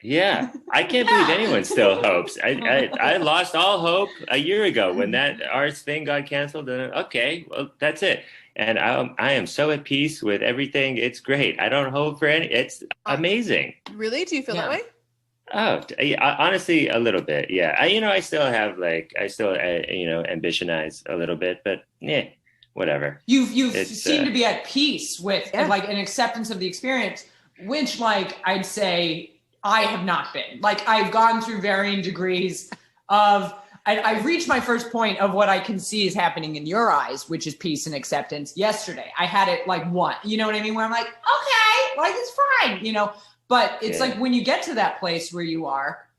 Speaker 3: Yeah, I can't believe anyone still hopes. I lost all hope a year ago when that arts thing got canceled. And okay, well, that's it. And I am so at peace with everything. It's great. I don't hope for any. It's amazing.
Speaker 2: Really? Do you feel that way?
Speaker 3: Oh, honestly, a little bit. Yeah, I still have ambitionize a little bit, but yeah, whatever.
Speaker 1: You seem to be at peace with like an acceptance of the experience, which like I'd say. I have not been. Like I've gone through varying degrees of, I've reached my first point of what I can see is happening in your eyes, which is peace and acceptance. Yesterday, I had it like one, you know what I mean? Where I'm like, okay, like it's fine, but it's like when you get to that place where you are,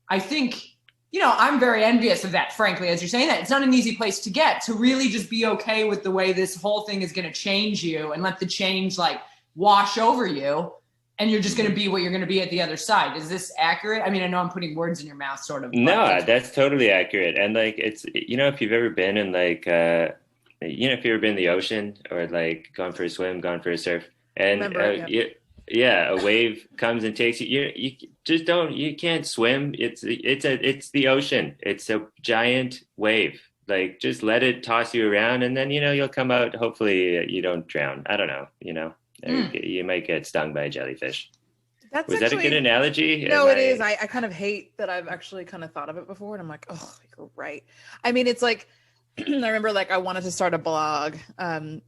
Speaker 1: I think, I'm very envious of that, frankly, as you're saying that. It's not an easy place to get, to really just be okay with the way this whole thing is going to change you and let the change like wash over you. And you're just going to be what you're going to be at the other side. Is this accurate? I mean, I know I'm putting words in your mouth, sort of.
Speaker 3: No, that's totally accurate. And like, it's, if you've ever been in like, if you've ever been in the ocean or like gone for a swim, gone for a surf, and a wave comes and takes you. You just don't. You can't swim. It's the ocean. It's a giant wave. Like, just let it toss you around, and then you'll come out. Hopefully, you don't drown. I don't know. You might get stung by a jellyfish. Was that a good analogy?
Speaker 2: No, it is. I kind of hate that I've actually kind of thought of it before, and I'm like, oh, you're right. I mean, it's like, I remember like I wanted to start a blog when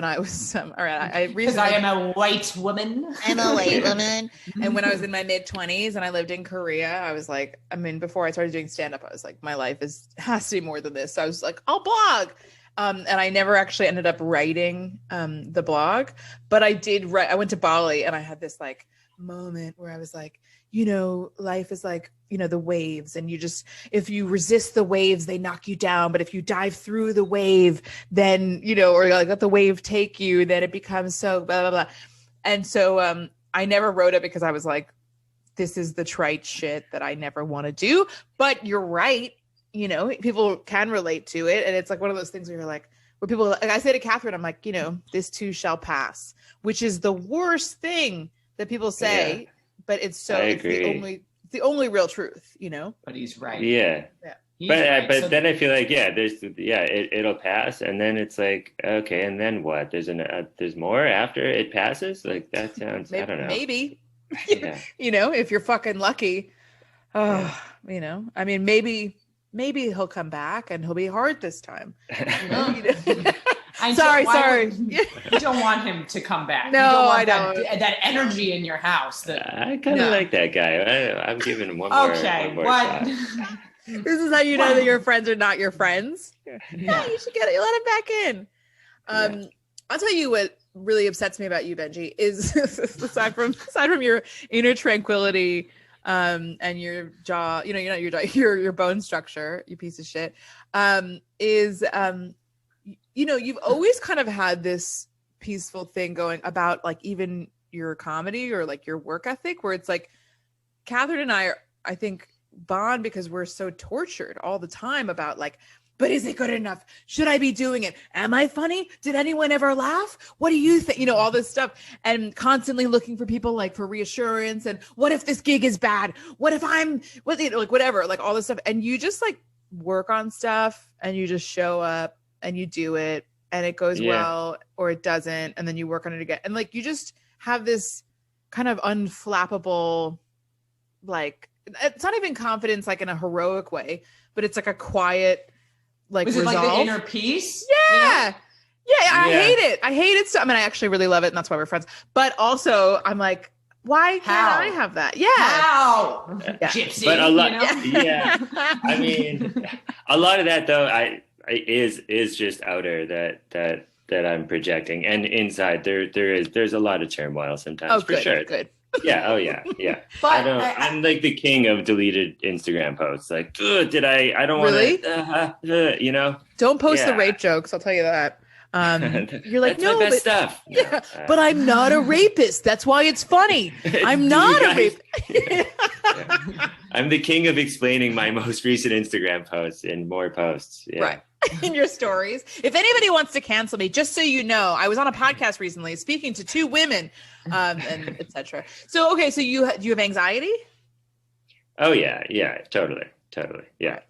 Speaker 2: I was, all right,
Speaker 1: because I am a white woman.
Speaker 2: I'm a white woman. And when I was in my mid-20s and I lived in Korea, I was like, before I started doing stand-up, I was like, my life has to be more than this. So I was like, I'll blog. And I never actually ended up writing the blog, but I did write. I went to Bali and I had this like moment where I was like, you know, life is like, you know, the waves, and you just, if you resist the waves, they knock you down. But if you dive through the wave, then, you know, or like let the wave take you, then it becomes so blah, blah, blah. And so I never wrote it because I was like, this is the trite shit that I never want to do. But you're right. You know, people can relate to it. And it's like one of those things where you're like, where people, like I say to Catherine, I'm like, you know, this too shall pass, which is the worst thing that people say. Yeah. But it's so, it's the only real truth, you know?
Speaker 1: But he's right.
Speaker 3: Yeah. But so then I feel like, it'll pass. And then it's like, okay, and then what? There's more after it passes? Like that sounds, I don't know.
Speaker 2: Maybe, you know, if you're fucking lucky, you know, I mean, maybe he'll come back and he'll be hard this time. You know? Sorry.
Speaker 1: You don't want him to come back.
Speaker 2: No, I don't.
Speaker 1: That energy in your house.
Speaker 3: I kind of like that guy. I'm giving him one more.
Speaker 1: Okay, what?
Speaker 2: This is how you know that your friends are not your friends. Yeah, you should get it. You let him back in. I'll tell you what really upsets me about you, Benji, is aside from your inner tranquility, and your jaw, you know, you're not your jaw, your bone structure, you piece of shit, you know, you've always kind of had this peaceful thing going about like even your comedy or like your work ethic, where it's like Catherine and I think bond because we're so tortured all the time about like, but is it good enough? Should I be doing it? Am I funny? Did anyone ever laugh? What do you think? You know, all this stuff, and constantly looking for people like for reassurance. And what if this gig is bad? What if like whatever, like all this stuff. And you just like work on stuff and you just show up and you do it and it goes well or it doesn't. And then you work on it again. And like, you just have this kind of unflappable, like, it's not even confidence, like in a heroic way, but it's like a quiet, like,
Speaker 1: was it like the inner peace?
Speaker 2: Yeah. You know? Yeah. I hate it. So, I mean, I actually really love it. And that's why we're friends. But also I'm like, why can't I have that? Yeah.
Speaker 1: How?
Speaker 2: Yeah.
Speaker 1: Gypsy.
Speaker 3: But a lot,
Speaker 1: you know?
Speaker 3: yeah. I mean, a lot of that though, is just outer that I'm projecting, and inside there's a lot of turmoil sometimes.
Speaker 2: Oh,
Speaker 3: for sure.
Speaker 2: Good.
Speaker 3: Yeah. Oh yeah. But I'm like the king of deleted Instagram posts. Like, did I don't want to, really? You know,
Speaker 2: don't post the rape jokes. I'll tell you that. You're like,
Speaker 3: that's
Speaker 2: no,
Speaker 3: my best stuff.
Speaker 2: Yeah, but I'm not a rapist. That's why it's funny. I'm not a rapist.
Speaker 3: I'm the king of explaining my most recent Instagram posts in more posts. Yeah.
Speaker 2: Right. In your stories. If anybody wants to cancel me, just so you know, I was on a podcast recently speaking to two women, and etc. So, okay. So do you have anxiety?
Speaker 3: Oh yeah. Totally. Yeah.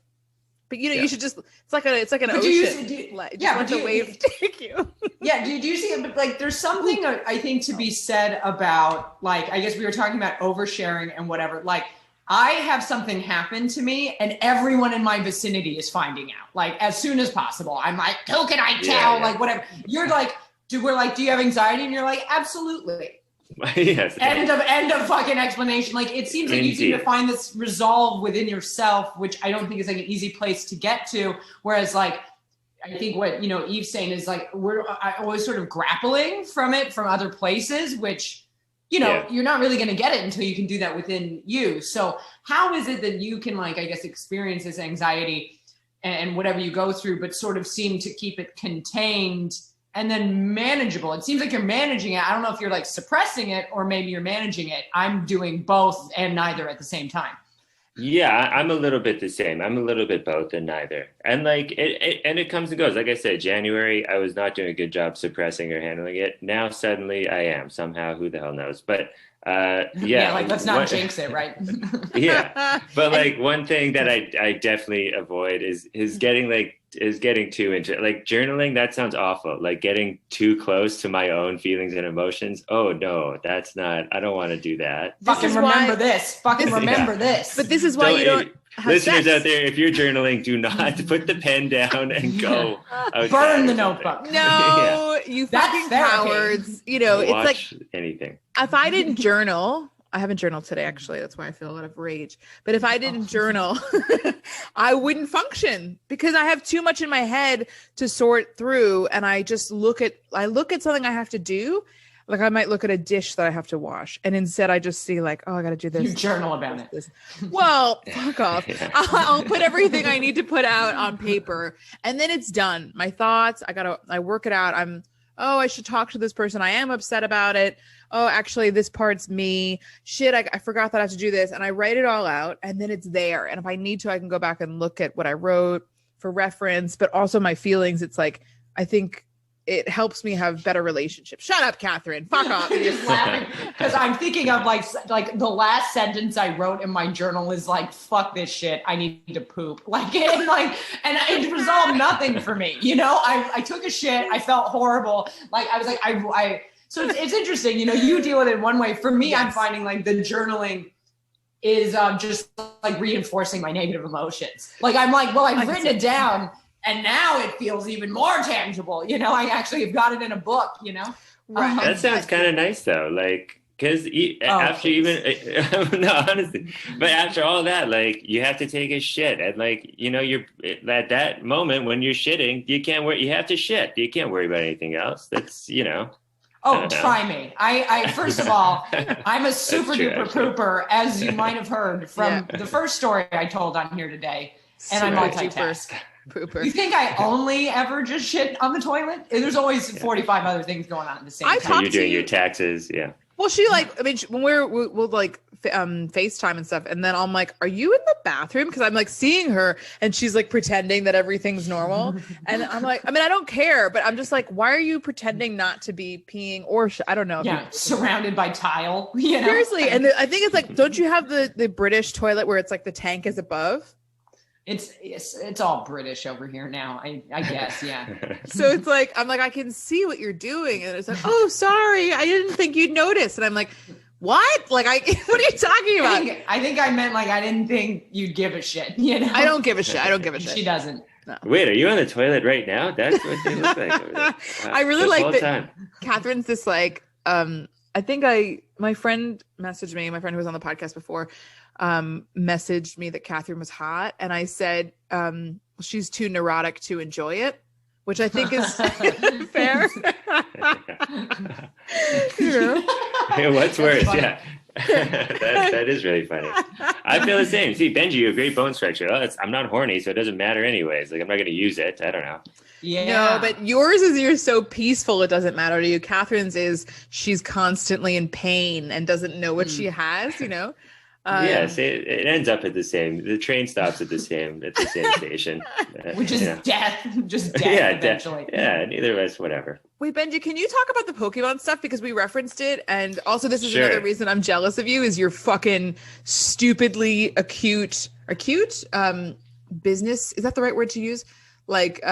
Speaker 2: But you know, you should just, it's like an ocean. Let the wave take you.
Speaker 1: Yeah. Do you see it? But like, there's something I think to be said about, like, I guess we were talking about oversharing and whatever. Like, I have something happen to me and everyone in my vicinity is finding out, like, as soon as possible. I'm like, who can I tell? Like, whatever. You're like, do you have anxiety? And you're like, absolutely.
Speaker 3: Yes.
Speaker 1: End of fucking explanation. Like, it seems like you seem to find this resolve within yourself, which I don't think is like an easy place to get to. Whereas, like, I think what, you know, Eve's saying is like, I always sort of grappling from it from other places, which, you know, you're not really going to get it until you can do that within you. So how is it that you can, like, I guess, experience this anxiety and whatever you go through, but sort of seem to keep it contained and then manageable? It seems like you're managing it. I don't know if you're like suppressing it or maybe you're managing it. I'm doing both and neither at the same time.
Speaker 3: Yeah, I'm a little bit the same. I'm a little bit both and neither. And like it comes and goes. Like I said, January, I was not doing a good job suppressing or handling it. Now suddenly I am somehow. Who the hell knows? But
Speaker 1: like, let's not jinx it, right?
Speaker 3: Yeah. But like one thing that I definitely avoid is getting too into, like, journaling. That sounds awful. Like getting too close to my own feelings and emotions. Oh no, that's not, I don't want to do that.
Speaker 1: Fucking remember this.
Speaker 2: But this is why you don't have
Speaker 3: listeners
Speaker 2: sex.
Speaker 3: Out there, if you're journaling, do not put the pen down and go
Speaker 1: burn the notebook.
Speaker 2: No, you fucking cowards. You know, it's like
Speaker 3: anything.
Speaker 2: If I didn't journal, I haven't journaled today, actually. That's why I feel a lot of rage. But if I didn't journal, I wouldn't function because I have too much in my head to sort through. And I just look at something I have to do. Like I might look at a dish that I have to wash, and instead I just see like, oh, I got to do this.
Speaker 1: You journal about it.
Speaker 2: Well, fuck off. Yeah. I'll put everything I need to put out on paper, and then it's done. My thoughts, I work it out. I should talk to this person. I am upset about it. Oh, actually, this part's me. Shit, I forgot that I have to do this. And I write it all out, and then it's there. And if I need to, I can go back and look at what I wrote for reference, but also my feelings. It's like, I think it helps me have better relationships. Shut up, Catherine. Fuck off.
Speaker 1: Just laughing because I'm thinking of like the last sentence I wrote in my journal is like, "Fuck this shit. I need to poop." And it resolved nothing for me. You know, I took a shit. I felt horrible. Like I was like, So it's interesting. You know, you deal with it one way. For me, yes. I'm finding like the journaling is just like reinforcing my negative emotions. Like I'm like, well, I've written it down. And now it feels even more tangible. You know, I actually have got it in a book, you know?
Speaker 2: Right.
Speaker 3: That sounds kind of nice though. Like, cause after no, honestly, but after all that, like you have to take a shit and like, you know, you're at that moment when you're shitting, you have to shit. You can't worry about anything else. That's, you know.
Speaker 1: Oh, try me. I first of all, I'm a super duper pooper, as you might have heard from the first story I told on here today. And I multitask. Pooper. You think I only ever just shit on the toilet? There's always 45 other things going on at the same time.
Speaker 3: You're doing your taxes, yeah.
Speaker 2: Well, she like, I mean, when we'll like FaceTime and stuff, and then I'm like, "Are you in the bathroom?" Because I'm like seeing her, and she's like pretending that everything's normal, and I'm like, I mean, I don't care, but I'm just like, why are you pretending not to be peeing or I don't know.
Speaker 1: Yeah, surrounded by tile. You know?
Speaker 2: Seriously, and I think it's like, don't you have the British toilet where it's like the tank is above?
Speaker 1: It's all British over here now, I guess, yeah.
Speaker 2: So it's like, I'm like, I can see what you're doing. And it's like, oh, sorry, I didn't think you'd notice. And I'm like, what? Like, what are you talking about?
Speaker 1: I think I meant like, I didn't think you'd give a shit, you know?
Speaker 2: I don't give a shit.
Speaker 1: She doesn't.
Speaker 3: No. Wait, are you on the toilet right now? That's what they look like over there. Wow.
Speaker 2: I really like that Catherine's this like, I think my friend messaged me, my friend who was on the podcast before, messaged me that Catherine was hot, and I said she's too neurotic to enjoy it, which I think is fair. You know?
Speaker 3: Hey, what's worse? Yeah. that is really funny. I feel the same. See, Benji, you have great bone structure. I'm not horny, so it doesn't matter anyways. Like I'm not going to use it. I don't know.
Speaker 2: Yeah. No, but yours is you're so peaceful it doesn't matter to you. Catherine's is she's constantly in pain and doesn't know what she has, you know?
Speaker 3: Yes, it ends up at the train stops at the same station.
Speaker 1: Which is death, just death eventually.
Speaker 3: Neither of us, whatever.
Speaker 2: Wait, Benji, can you talk about the Pokemon stuff? Because we referenced it. And also this is another reason I'm jealous of you is your fucking stupidly acute business. Is that the right word to use? Like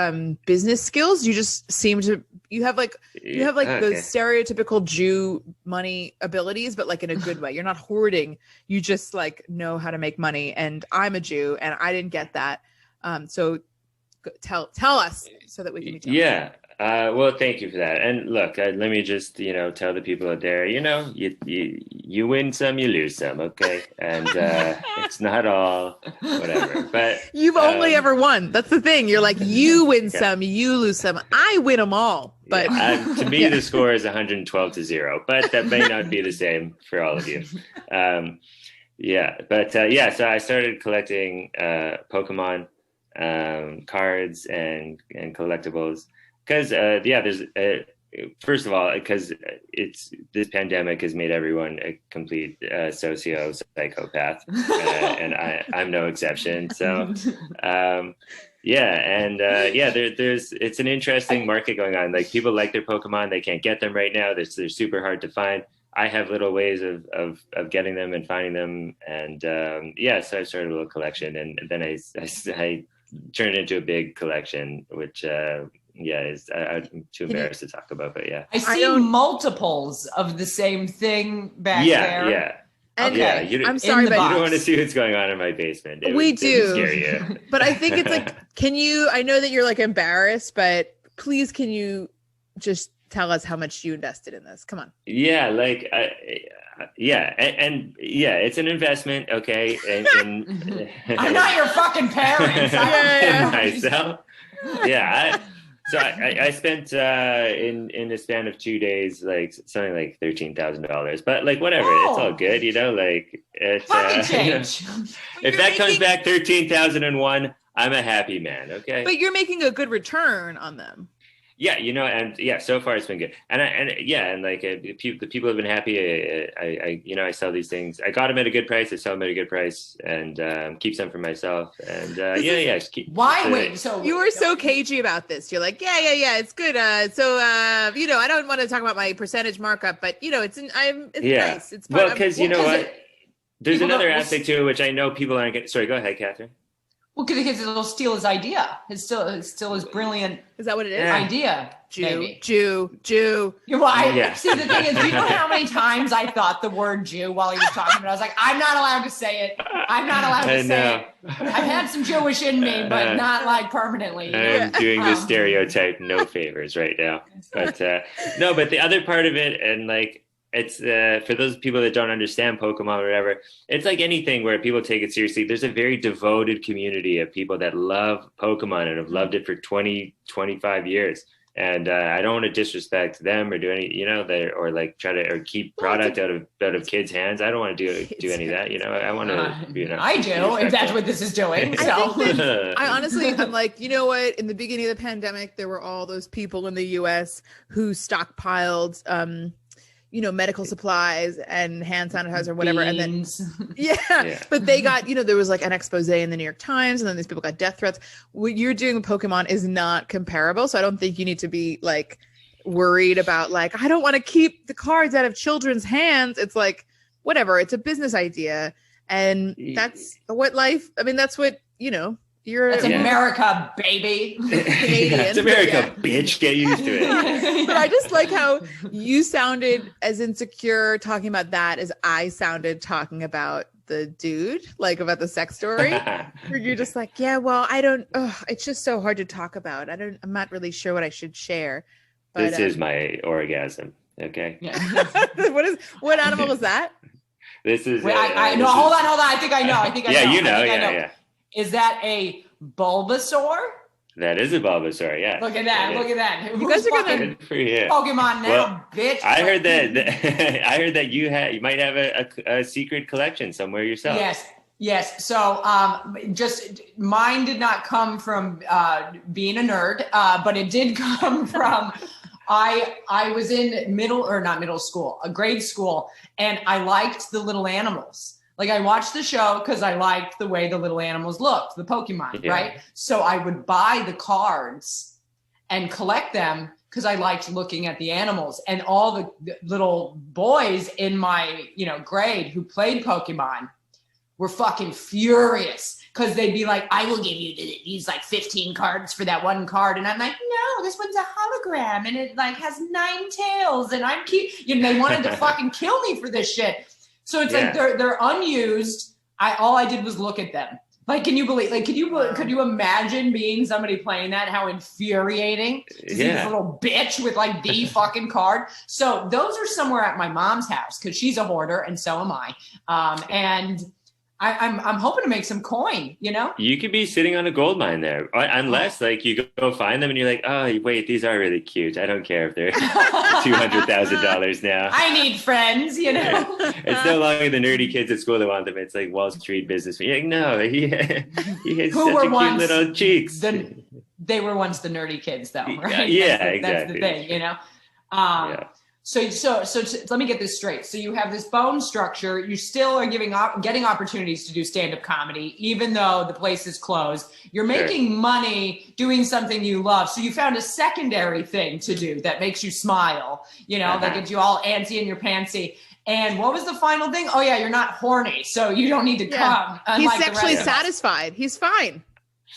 Speaker 2: business skills. You just seem to you have the stereotypical Jew money abilities, but like in a good way. You're not hoarding. You just like know how to make money. And I'm a Jew and I didn't get that. So tell us so that we can be jealous.
Speaker 3: Yeah. Well, thank you for that. And look, let me just, tell the people out there, you win some, you lose some. Okay. And, it's not all whatever, but
Speaker 2: you've only ever won. That's the thing. You're like, you win some, you lose some. I win them all. But
Speaker 3: to me, the score is 112-0, but that may not be the same for all of you. So I started collecting, Pokemon, cards and collectipables. Because there's first of all, because this pandemic has made everyone a complete psychopath, and I'm no exception. So it's an interesting market going on. Like people like their Pokemon, they can't get them right now. They're super hard to find. I have little ways of getting them and finding them, and so I started a little collection, and then I turned it into a big collection, which. I'm too embarrassed to talk about, but yeah.
Speaker 1: I see multiples of the same thing back there.
Speaker 3: Yeah.
Speaker 2: Okay. I'm sorry, but
Speaker 3: you don't want to see what's going on in my basement.
Speaker 2: We do.
Speaker 3: Scare you.
Speaker 2: But I think it's like, I know that you're like embarrassed, but please, can you just tell us how much you invested in this? Come on.
Speaker 3: Yeah. Like, it's an investment. Okay. And
Speaker 1: I'm not your fucking parents.
Speaker 3: Myself. Yeah. So I spent in the span of 2 days like something like $13,000, but like whatever, it's all good, like it.
Speaker 1: Change.
Speaker 3: If that comes back 13,001, I'm a happy man. Okay,
Speaker 2: but you're making a good return on them.
Speaker 3: Yeah, and so far it's been good, and like the people have been happy. I sell these things. I got them at a good price. I sell them at a good price, and keep some for myself. And
Speaker 1: wait? So
Speaker 2: you were so cagey about this. You're like, yeah, it's good. I don't want to talk about my percentage markup, but it's nice. It's
Speaker 3: well, because you know what? There's another aspect to it which I know people aren't getting. Sorry, go ahead, Catherine.
Speaker 1: Well, because it'll steal his idea. It's still his brilliant.
Speaker 2: Is that what it is?
Speaker 1: Idea.
Speaker 2: Jew.
Speaker 1: See, the thing is, do you know how many times I thought the word Jew while he was talking? But I was like, I'm not allowed to say it. I'm not allowed to say it. I've had some Jewish in me, but not like permanently.
Speaker 3: I'm doing the stereotype no favors right now. But no, but the other part of it, and like, it's for those people that don't understand Pokemon or whatever, it's like anything where people take it seriously. There's a very devoted community of people that love Pokemon and have loved it for 20, 25 years. And I don't want to disrespect them or do any, or like try to or keep product out of kids' hands. I don't want to do any of that. I want to,
Speaker 1: I do, if that's what this is doing. So
Speaker 2: I honestly, I'm like, you know what? In the beginning of the pandemic, there were all those people in the U.S. who stockpiled medical supplies and hand sanitizer or whatever.
Speaker 1: Beans.
Speaker 2: And then, but they got, there was like an expose in the New York Times, and then these people got death threats. What you're doing with Pokemon is not comparable. So I don't think you need to be like worried about like, I don't want to keep the cards out of children's hands. It's like, whatever, it's a business idea. And that's what that's what,
Speaker 1: That's America, baby.
Speaker 2: Canadian.
Speaker 3: It's America, bitch. Get used to it.
Speaker 2: But I just like how you sounded as insecure talking about that as I sounded talking about the dude, like about the sex story. Where you're just like, yeah, well, it's just so hard to talk about. I'm not really sure what I should share. But,
Speaker 3: this is my orgasm. Okay.
Speaker 1: Yeah.
Speaker 2: What animal was that?
Speaker 3: This is.
Speaker 1: I know. Hold on. I think I know.
Speaker 3: Yeah.
Speaker 1: Is that a Bulbasaur?
Speaker 3: That is a Bulbasaur, yeah.
Speaker 1: Look at that.
Speaker 2: You guys are gonna
Speaker 3: good for you.
Speaker 1: Pokemon now, bitch.
Speaker 3: I heard that you might have a secret collection somewhere yourself.
Speaker 1: Yes. So just mine did not come from being a nerd, but it did come from I was in grade school, and I liked the little animals. Like I watched the show because I liked the way the little animals looked, the Pokemon, right? So I would buy the cards and collect them because I liked looking at the animals. And all the little boys in my, grade who played Pokemon were fucking furious because they'd be like, I will give you these like 15 cards for that one card. And I'm like, no, this one's a hologram and it like has 9 tails and I'm cute. They wanted to fucking kill me for this shit. So it's like they're unused. All I did was look at them. Like, can you believe? Like, could you imagine being somebody playing that? How infuriating! To see this little bitch with like the fucking card. So those are somewhere at my mom's house because she's a hoarder and so am I. And I'm hoping to make some coin.
Speaker 3: You could be sitting on a gold mine there, unless like you go find them and you're like, oh wait, these are really cute. I don't care if they're $200,000 now.
Speaker 1: I need friends,
Speaker 3: It's no longer the nerdy kids at school that want them. It's like Wall Street business. You're like, no, he has
Speaker 1: Who
Speaker 3: such
Speaker 1: were
Speaker 3: cute little cheeks.
Speaker 1: They were once the nerdy kids, though, right?
Speaker 3: Yeah,
Speaker 1: exactly.
Speaker 3: That's
Speaker 1: the thing, So let me get this straight. So you have this bone structure. You still are getting opportunities to do stand-up comedy, even though the place is closed. You're making money doing something you love. So you found a secondary thing to do that makes you smile, that gets you all antsy in your pantsy. And what was the final thing? Oh yeah, you're not horny, so you don't need to come.
Speaker 2: He's sexually satisfied. He's fine.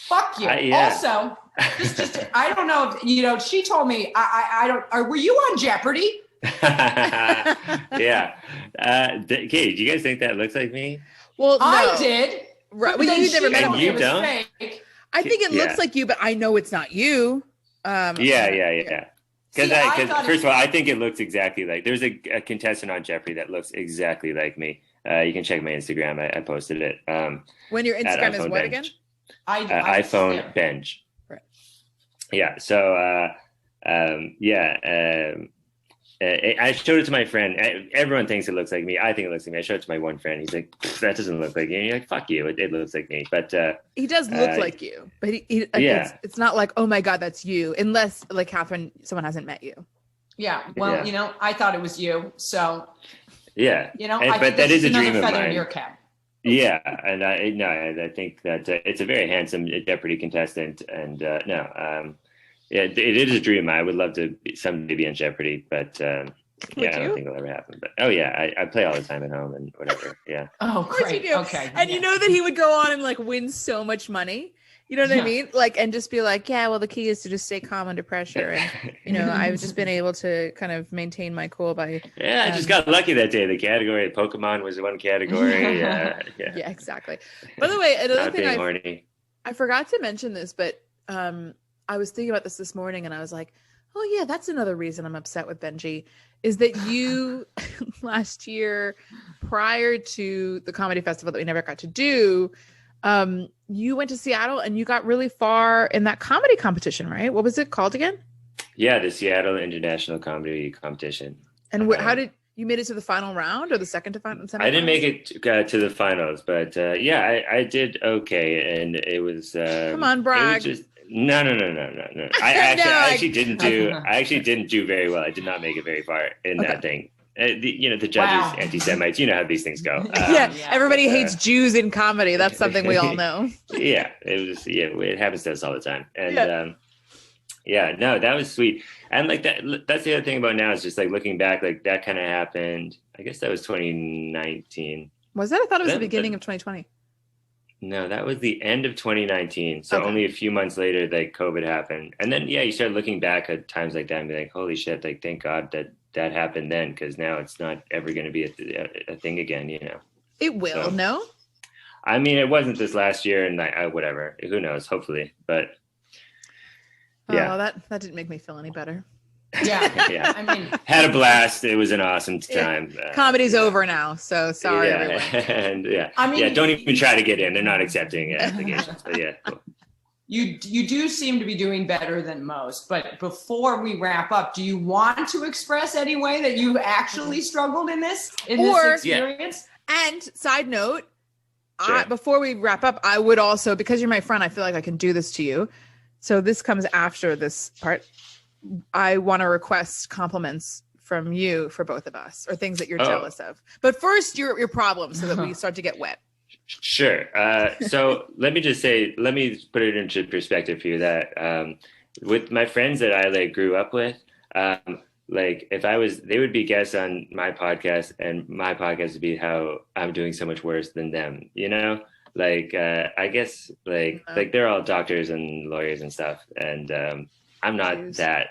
Speaker 1: Fuck you. Also, just I don't know if she told me I don't. Were you on Jeopardy?
Speaker 3: Yeah. Okay. Do you guys think that looks like me?
Speaker 2: Well, no.
Speaker 1: I did.
Speaker 2: Right. Well, you never met
Speaker 3: me. You don't.
Speaker 1: Fake.
Speaker 2: I think it looks like you, but I know it's not you.
Speaker 3: Yeah. Because first of all, I think it looks exactly like. There's a contestant on Jeopardy that looks exactly like me. You can check my Instagram. I posted it.
Speaker 2: When your Instagram is what again?
Speaker 3: iPhone Benj.
Speaker 2: Right.
Speaker 3: yeah. So I showed it to my friend. Everyone thinks it looks like me. I think it looks like me. I showed it to my one friend. He's like, that doesn't look like you. And you're like, fuck you. It looks like me. But
Speaker 2: he does look like you. But it's not like, oh my God, that's you. Unless like Catherine, someone hasn't met you.
Speaker 1: Yeah. Well, I thought it was you. So
Speaker 3: yeah.
Speaker 1: But that is a dream of mine. In your cap.
Speaker 3: Yeah, and I think that it's a very handsome Jeopardy contestant, and it is a dream. I would love to someday be in Jeopardy, but I don't think it'll ever happen. But I play all the time at home and whatever. Yeah.
Speaker 1: Oh, great. Okay.
Speaker 2: And you know that he would go on and like win so much money. You know what I mean? Like, and just be like, yeah, well, the key is to just stay calm under pressure. And, I've just been able to kind of maintain my cool by.
Speaker 3: Yeah, I just got lucky that day. The category of Pokemon was one category. Yeah,
Speaker 2: exactly. By the way, another thing I forgot to mention this, but I was thinking about this morning and I was like, oh yeah, that's another reason I'm upset with Benji is that you last year, prior to the comedy festival that we never got to do, you went to Seattle and you got really far in that comedy competition, right? What was it called again?
Speaker 3: Yeah, the Seattle International Comedy Competition.
Speaker 2: And how did you made it to the final round or the second to final?
Speaker 3: I didn't make it to the finals, but I did okay, and it was.
Speaker 2: Come on, brag.
Speaker 3: No. I actually didn't do very well. I did not make it very far in that thing. The judges, anti-Semites, you know how these things go.
Speaker 2: Everybody hates Jews in comedy. That's something we all know.
Speaker 3: It happens to us all the time. And no, that was sweet. And like that's the other thing about now is just like looking back, like that kind of happened. I guess that was 2019.
Speaker 2: Was that? I thought it was the beginning of 2020.
Speaker 3: No, that was the end of 2019. So only a few months later, like COVID happened. And then, you start looking back at times like that and be like, holy shit, like, thank God that happened then. Because now it's not ever going to be a thing again,
Speaker 2: It will, no?
Speaker 3: I mean, it wasn't this last year and whatever. Who knows? Hopefully. But yeah.
Speaker 2: Oh, that didn't make me feel any better.
Speaker 1: Yeah. I mean,
Speaker 3: had a blast. It was an awesome time.
Speaker 2: Comedy's over now, so sorry, everyone.
Speaker 3: And I mean, don't even try to get in. They're not accepting applications. But cool.
Speaker 1: You do seem to be doing better than most. But before we wrap up, do you want to express any way that you actually struggled in this experience?
Speaker 2: And side note, before we wrap up, I would also, because you're my friend, I feel like I can do this to you. So this comes after this part. I want to request compliments from you for both of us or things that you're jealous of. But first, your problems so that we start to get wet.
Speaker 3: Sure. So let me put it into perspective for you that with my friends that I grew up with, they would be guests on my podcast and my podcast would be how I'm doing so much worse than them, I guess they're all doctors and lawyers and stuff. And I'm not that.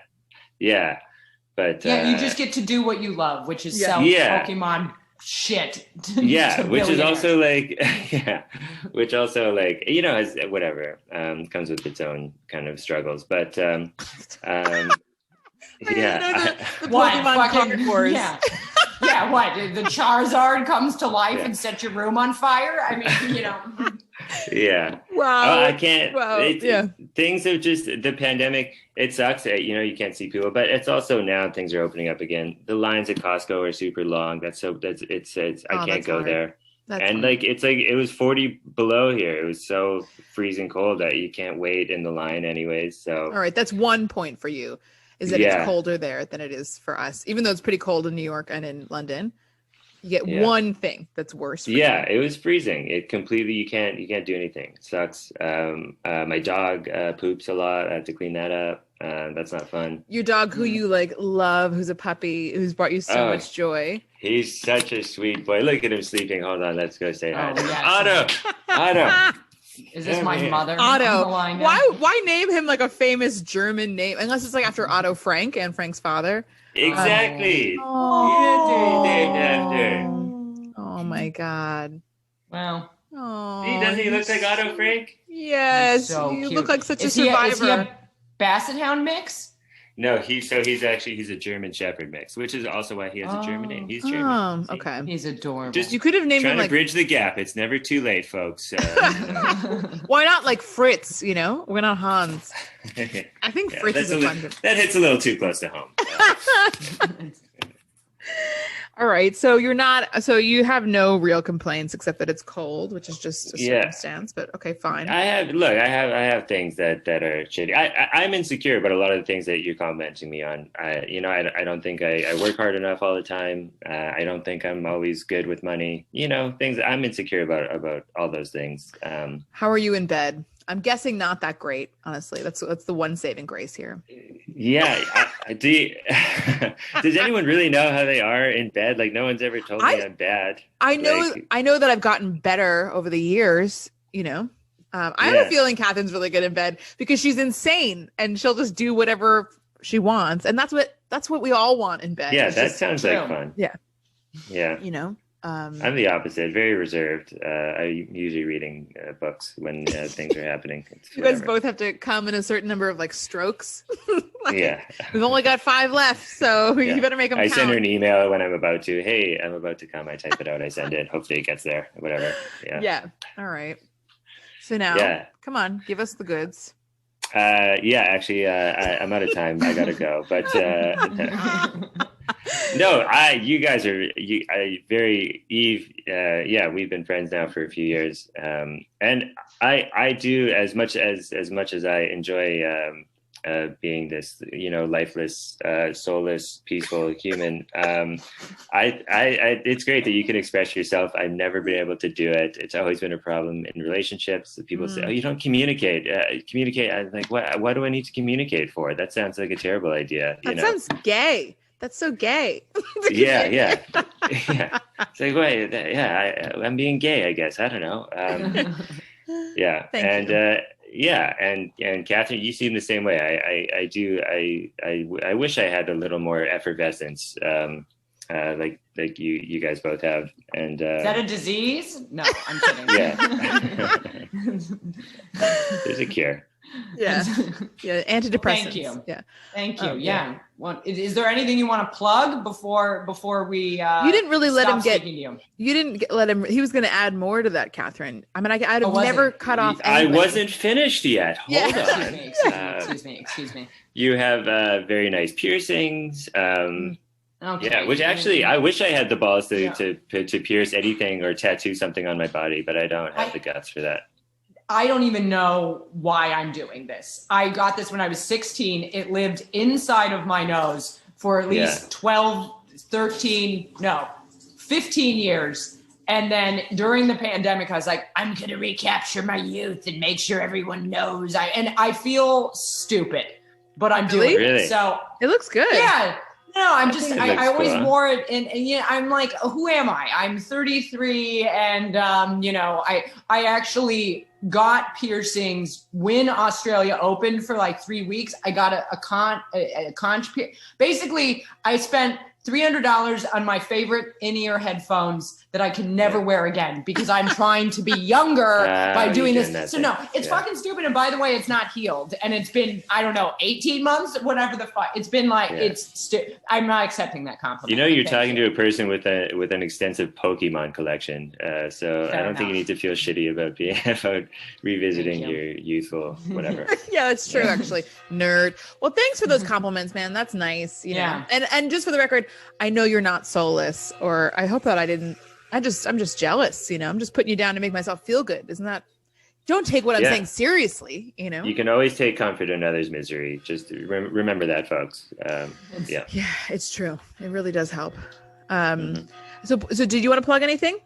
Speaker 3: Yeah. But
Speaker 1: you just get to do what you love, which is sell Pokemon shit.
Speaker 3: Which is also has whatever comes with its own kind of struggles. But
Speaker 2: the Pokemon card wars.
Speaker 1: Yeah, what? The Charizard comes to life and sets your room on fire? I mean,
Speaker 3: Yeah.
Speaker 2: Wow.
Speaker 3: I can't. Wow. Things have just, the pandemic, it sucks. You can't see people, but it's also now things are opening up again. The lines at Costco are super long. I can't go there. It was 40 below here. It was so freezing cold that you can't wait in the line anyways. So.
Speaker 2: All right. That's one point for you. Is that it's colder there than it is for us, even though it's pretty cold in New York and in London. You get one thing that's worse.
Speaker 3: It was freezing. It completely, you can't do anything. It sucks. My dog poops a lot. I have to clean that up. That's not fun.
Speaker 2: Your dog who you love, who's a puppy, who's brought you so much joy.
Speaker 3: He's such a sweet boy. Look at him sleeping. Hold on. Let's go say hi. Otto.
Speaker 1: Is this my mother?
Speaker 2: Otto. Why name him like a famous German name? Unless it's after Otto Frank and Frank's father.
Speaker 3: Exactly.
Speaker 2: Oh my God.
Speaker 1: Wow.
Speaker 2: Oh.
Speaker 3: Doesn't he look like Otto Frank?
Speaker 2: Yes. So you look like such a survivor.
Speaker 1: Is he a Basset Hound mix?
Speaker 3: No, he's a German Shepherd mix, which is also why he has a German name. He's German.
Speaker 2: Okay.
Speaker 1: He's adorable.
Speaker 3: Just
Speaker 2: you could have named him
Speaker 3: trying to bridge the gap. It's never too late, folks.
Speaker 2: Why not like Fritz? You know, we're not Hans. I think Fritz is
Speaker 3: that hits a little too close to home.
Speaker 2: All right, so you have no real complaints except that it's cold, which is just a circumstance. But okay, fine.
Speaker 3: I have things that are shitty. I'm insecure, but a lot of the things that you're commenting me on, I don't think I work hard enough all the time. I don't think I'm always good with money. Things I'm insecure about all those things.
Speaker 2: How are you in bed? I'm guessing not that great, honestly. That's the one saving grace here.
Speaker 3: Yeah. Does anyone really know how they are in bed? Like, no one's ever told me I'm bad.
Speaker 2: I know that I've gotten better over the years, I have a feeling Catherine's really good in bed because she's insane and she'll just do whatever she wants. And that's what we all want in bed.
Speaker 3: Yeah, that sounds like fun.
Speaker 2: Yeah.
Speaker 3: Yeah. I'm the opposite, very reserved. I'm usually reading books when things are happening.
Speaker 2: You guys both have to come in a certain number of strokes.
Speaker 3: Yeah.
Speaker 2: We've only got 5 left, so you better make them count.
Speaker 3: I send her an email when I'm about to. Hey, I'm about to come. I type it out. I send it. Hopefully it gets there. Whatever. Yeah.
Speaker 2: Yeah. All right. So now, come on, give us the goods.
Speaker 3: Actually, I'm out of time. I gotta go. But no, you guys are very Eve. We've been friends now for a few years, and I do as much as I enjoy being this lifeless, soulless, peaceful human. It's great that you can express yourself. I've never been able to do it. It's always been a problem in relationships. People say, "Oh, you don't communicate." Communicate. I'm like, what do I need to communicate for? That sounds like a terrible idea.
Speaker 2: That sounds gay. That's so gay.
Speaker 3: Yeah. It's like, wait, I'm being gay, I guess. I don't know. Yeah.
Speaker 2: Thank you.
Speaker 3: And Catherine, you seem the same way. I do. I wish I had a little more effervescence, like you guys both have. And
Speaker 1: is that a disease? No, I'm kidding.
Speaker 3: Yeah. There's a cure.
Speaker 2: Yeah. Antidepressants.
Speaker 1: Thank you.
Speaker 2: Yeah.
Speaker 1: Thank you. Yeah. Well, is there anything you want to plug before we?
Speaker 2: You didn't really let him get.
Speaker 1: You
Speaker 2: didn't let him. He was going to add more to that, Catherine. I mean, I'd have never cut off.
Speaker 3: Anybody. I wasn't finished yet. Hold on.
Speaker 1: Excuse me.
Speaker 3: You have very nice piercings. Okay. Yeah, which actually, I wish I had the balls to pierce anything or tattoo something on my body, but I don't have the guts for that.
Speaker 1: I don't even know why I'm doing this. I got this when I was 16. It lived inside of my nose for at least 15 years. And then during the pandemic, I was like, I'm going to recapture my youth and make sure everyone knows. I feel stupid, but I'm doing it.
Speaker 3: Really?
Speaker 1: So
Speaker 2: it looks good.
Speaker 1: Yeah. No, I always
Speaker 3: cool,
Speaker 1: wore it and I'm like, who am I? I'm 33 and, I actually got piercings when Australia opened for like 3 weeks. I got a conch piercing. Basically, I spent $300 on my favorite in-ear headphones that I can never wear again because I'm trying to be younger by doing this. So no, it's fucking stupid. And by the way, it's not healed. And it's been, 18 months, whatever the fuck. It's been like, I'm not accepting that compliment.
Speaker 3: You're talking to a person with an extensive Pokemon collection. So I don't think you need to feel shitty about revisiting your youthful whatever.
Speaker 2: Yeah, that's true. Actually, nerd. Well, thanks for those compliments, man. That's nice. You know? And just for the record, I know you're not soulless, or I hope that I didn't. I'm just jealous. I'm just putting you down to make myself feel good. Isn't that? Don't take what I'm saying seriously. You can always take comfort in others' misery. Just remember that, folks. Yeah, it's true. It really does help. So did you want to plug anything?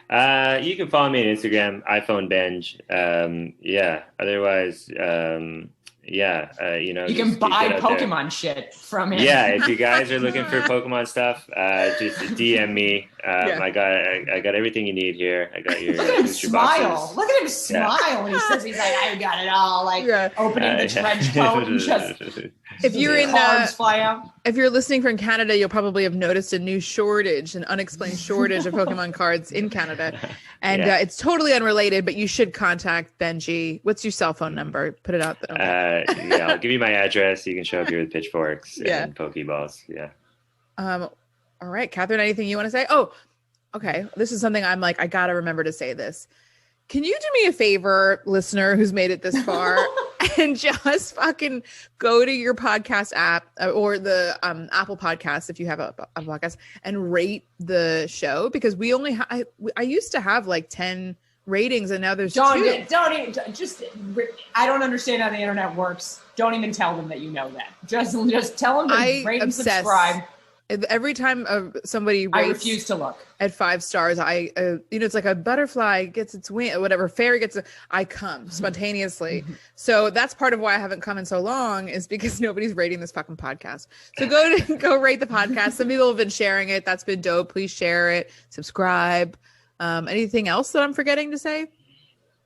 Speaker 2: You can follow me on Instagram, iPhone Benj. Otherwise, you can buy Pokemon shit from him. Yeah, if you guys are looking for Pokemon stuff, just DM me. I got everything you need here. I got your look at him smile. Boxes. Look at him smile. He says he's like, I got it all. Opening the trench coat and just. If you're if you're listening from Canada, you'll probably have noticed an unexplained shortage of Pokemon cards in Canada. And it's totally unrelated, but you should contact Benji. What's your cell phone number? Put it out there.
Speaker 3: yeah, I'll give you my address. You can show up here with pitchforks and Pokeballs. Yeah.
Speaker 2: All right, Catherine, anything you want to say? Oh, okay. This is something I'm like, I got to remember to say this. Can you do me a favor, listener who's made it this far, and just fucking go to your podcast app or the Apple Podcast if you have a podcast and rate the show? Because we only I used to have like 10 ratings and now there's 2.
Speaker 1: Don't even just. I don't understand how the internet works. Don't even tell them that you know that. Just tell them to rate and subscribe.
Speaker 2: Every time somebody rates,
Speaker 1: I refuse to look
Speaker 2: at 5 stars. It's like a butterfly gets its wing, whatever fairy gets. I come spontaneously. So that's part of why I haven't come in so long is because nobody's rating this fucking podcast. So go rate the podcast. Some people have been sharing it. That's been dope. Please share it. Subscribe. Anything else that I'm forgetting to say?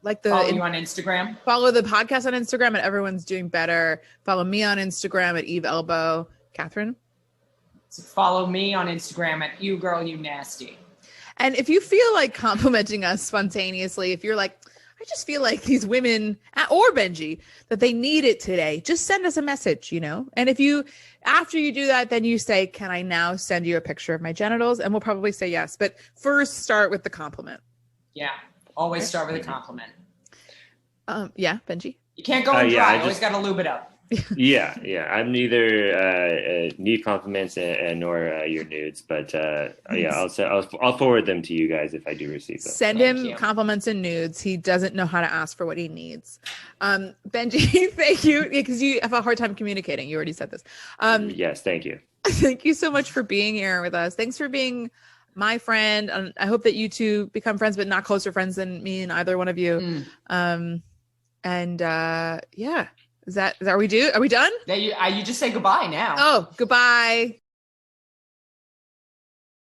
Speaker 2: Like
Speaker 1: follow you on Instagram.
Speaker 2: Follow the podcast on Instagram at Everyone's Doing Better. Follow me on Instagram at Eve Elbow. Catherine.
Speaker 1: So follow me on Instagram at You Girl You Nasty.
Speaker 2: And if you feel like complimenting us spontaneously, if you're like, I just feel like these women or Benji, that they need it today, just send us a message, And if after you do that, then you say, can I now send you a picture of my genitals? And we'll probably say yes. But first start with the compliment.
Speaker 1: Yeah. Always start with a compliment.
Speaker 2: Yeah, Benji.
Speaker 1: You can't go in dry. Always got to lube it up.
Speaker 3: Yeah. I'm neither need compliments nor your nudes, but I'll forward them to you guys if I do receive them.
Speaker 2: Send him compliments and nudes. He doesn't know how to ask for what he needs. Benji, thank you, because you have a hard time communicating. You already said this.
Speaker 3: Yes, thank you.
Speaker 2: Thank you so much for being here with us. Thanks for being my friend. I hope that you two become friends, but not closer friends than me and either one of you. Yeah. Are we done?
Speaker 1: Yeah, you just say goodbye now.
Speaker 2: Oh, goodbye.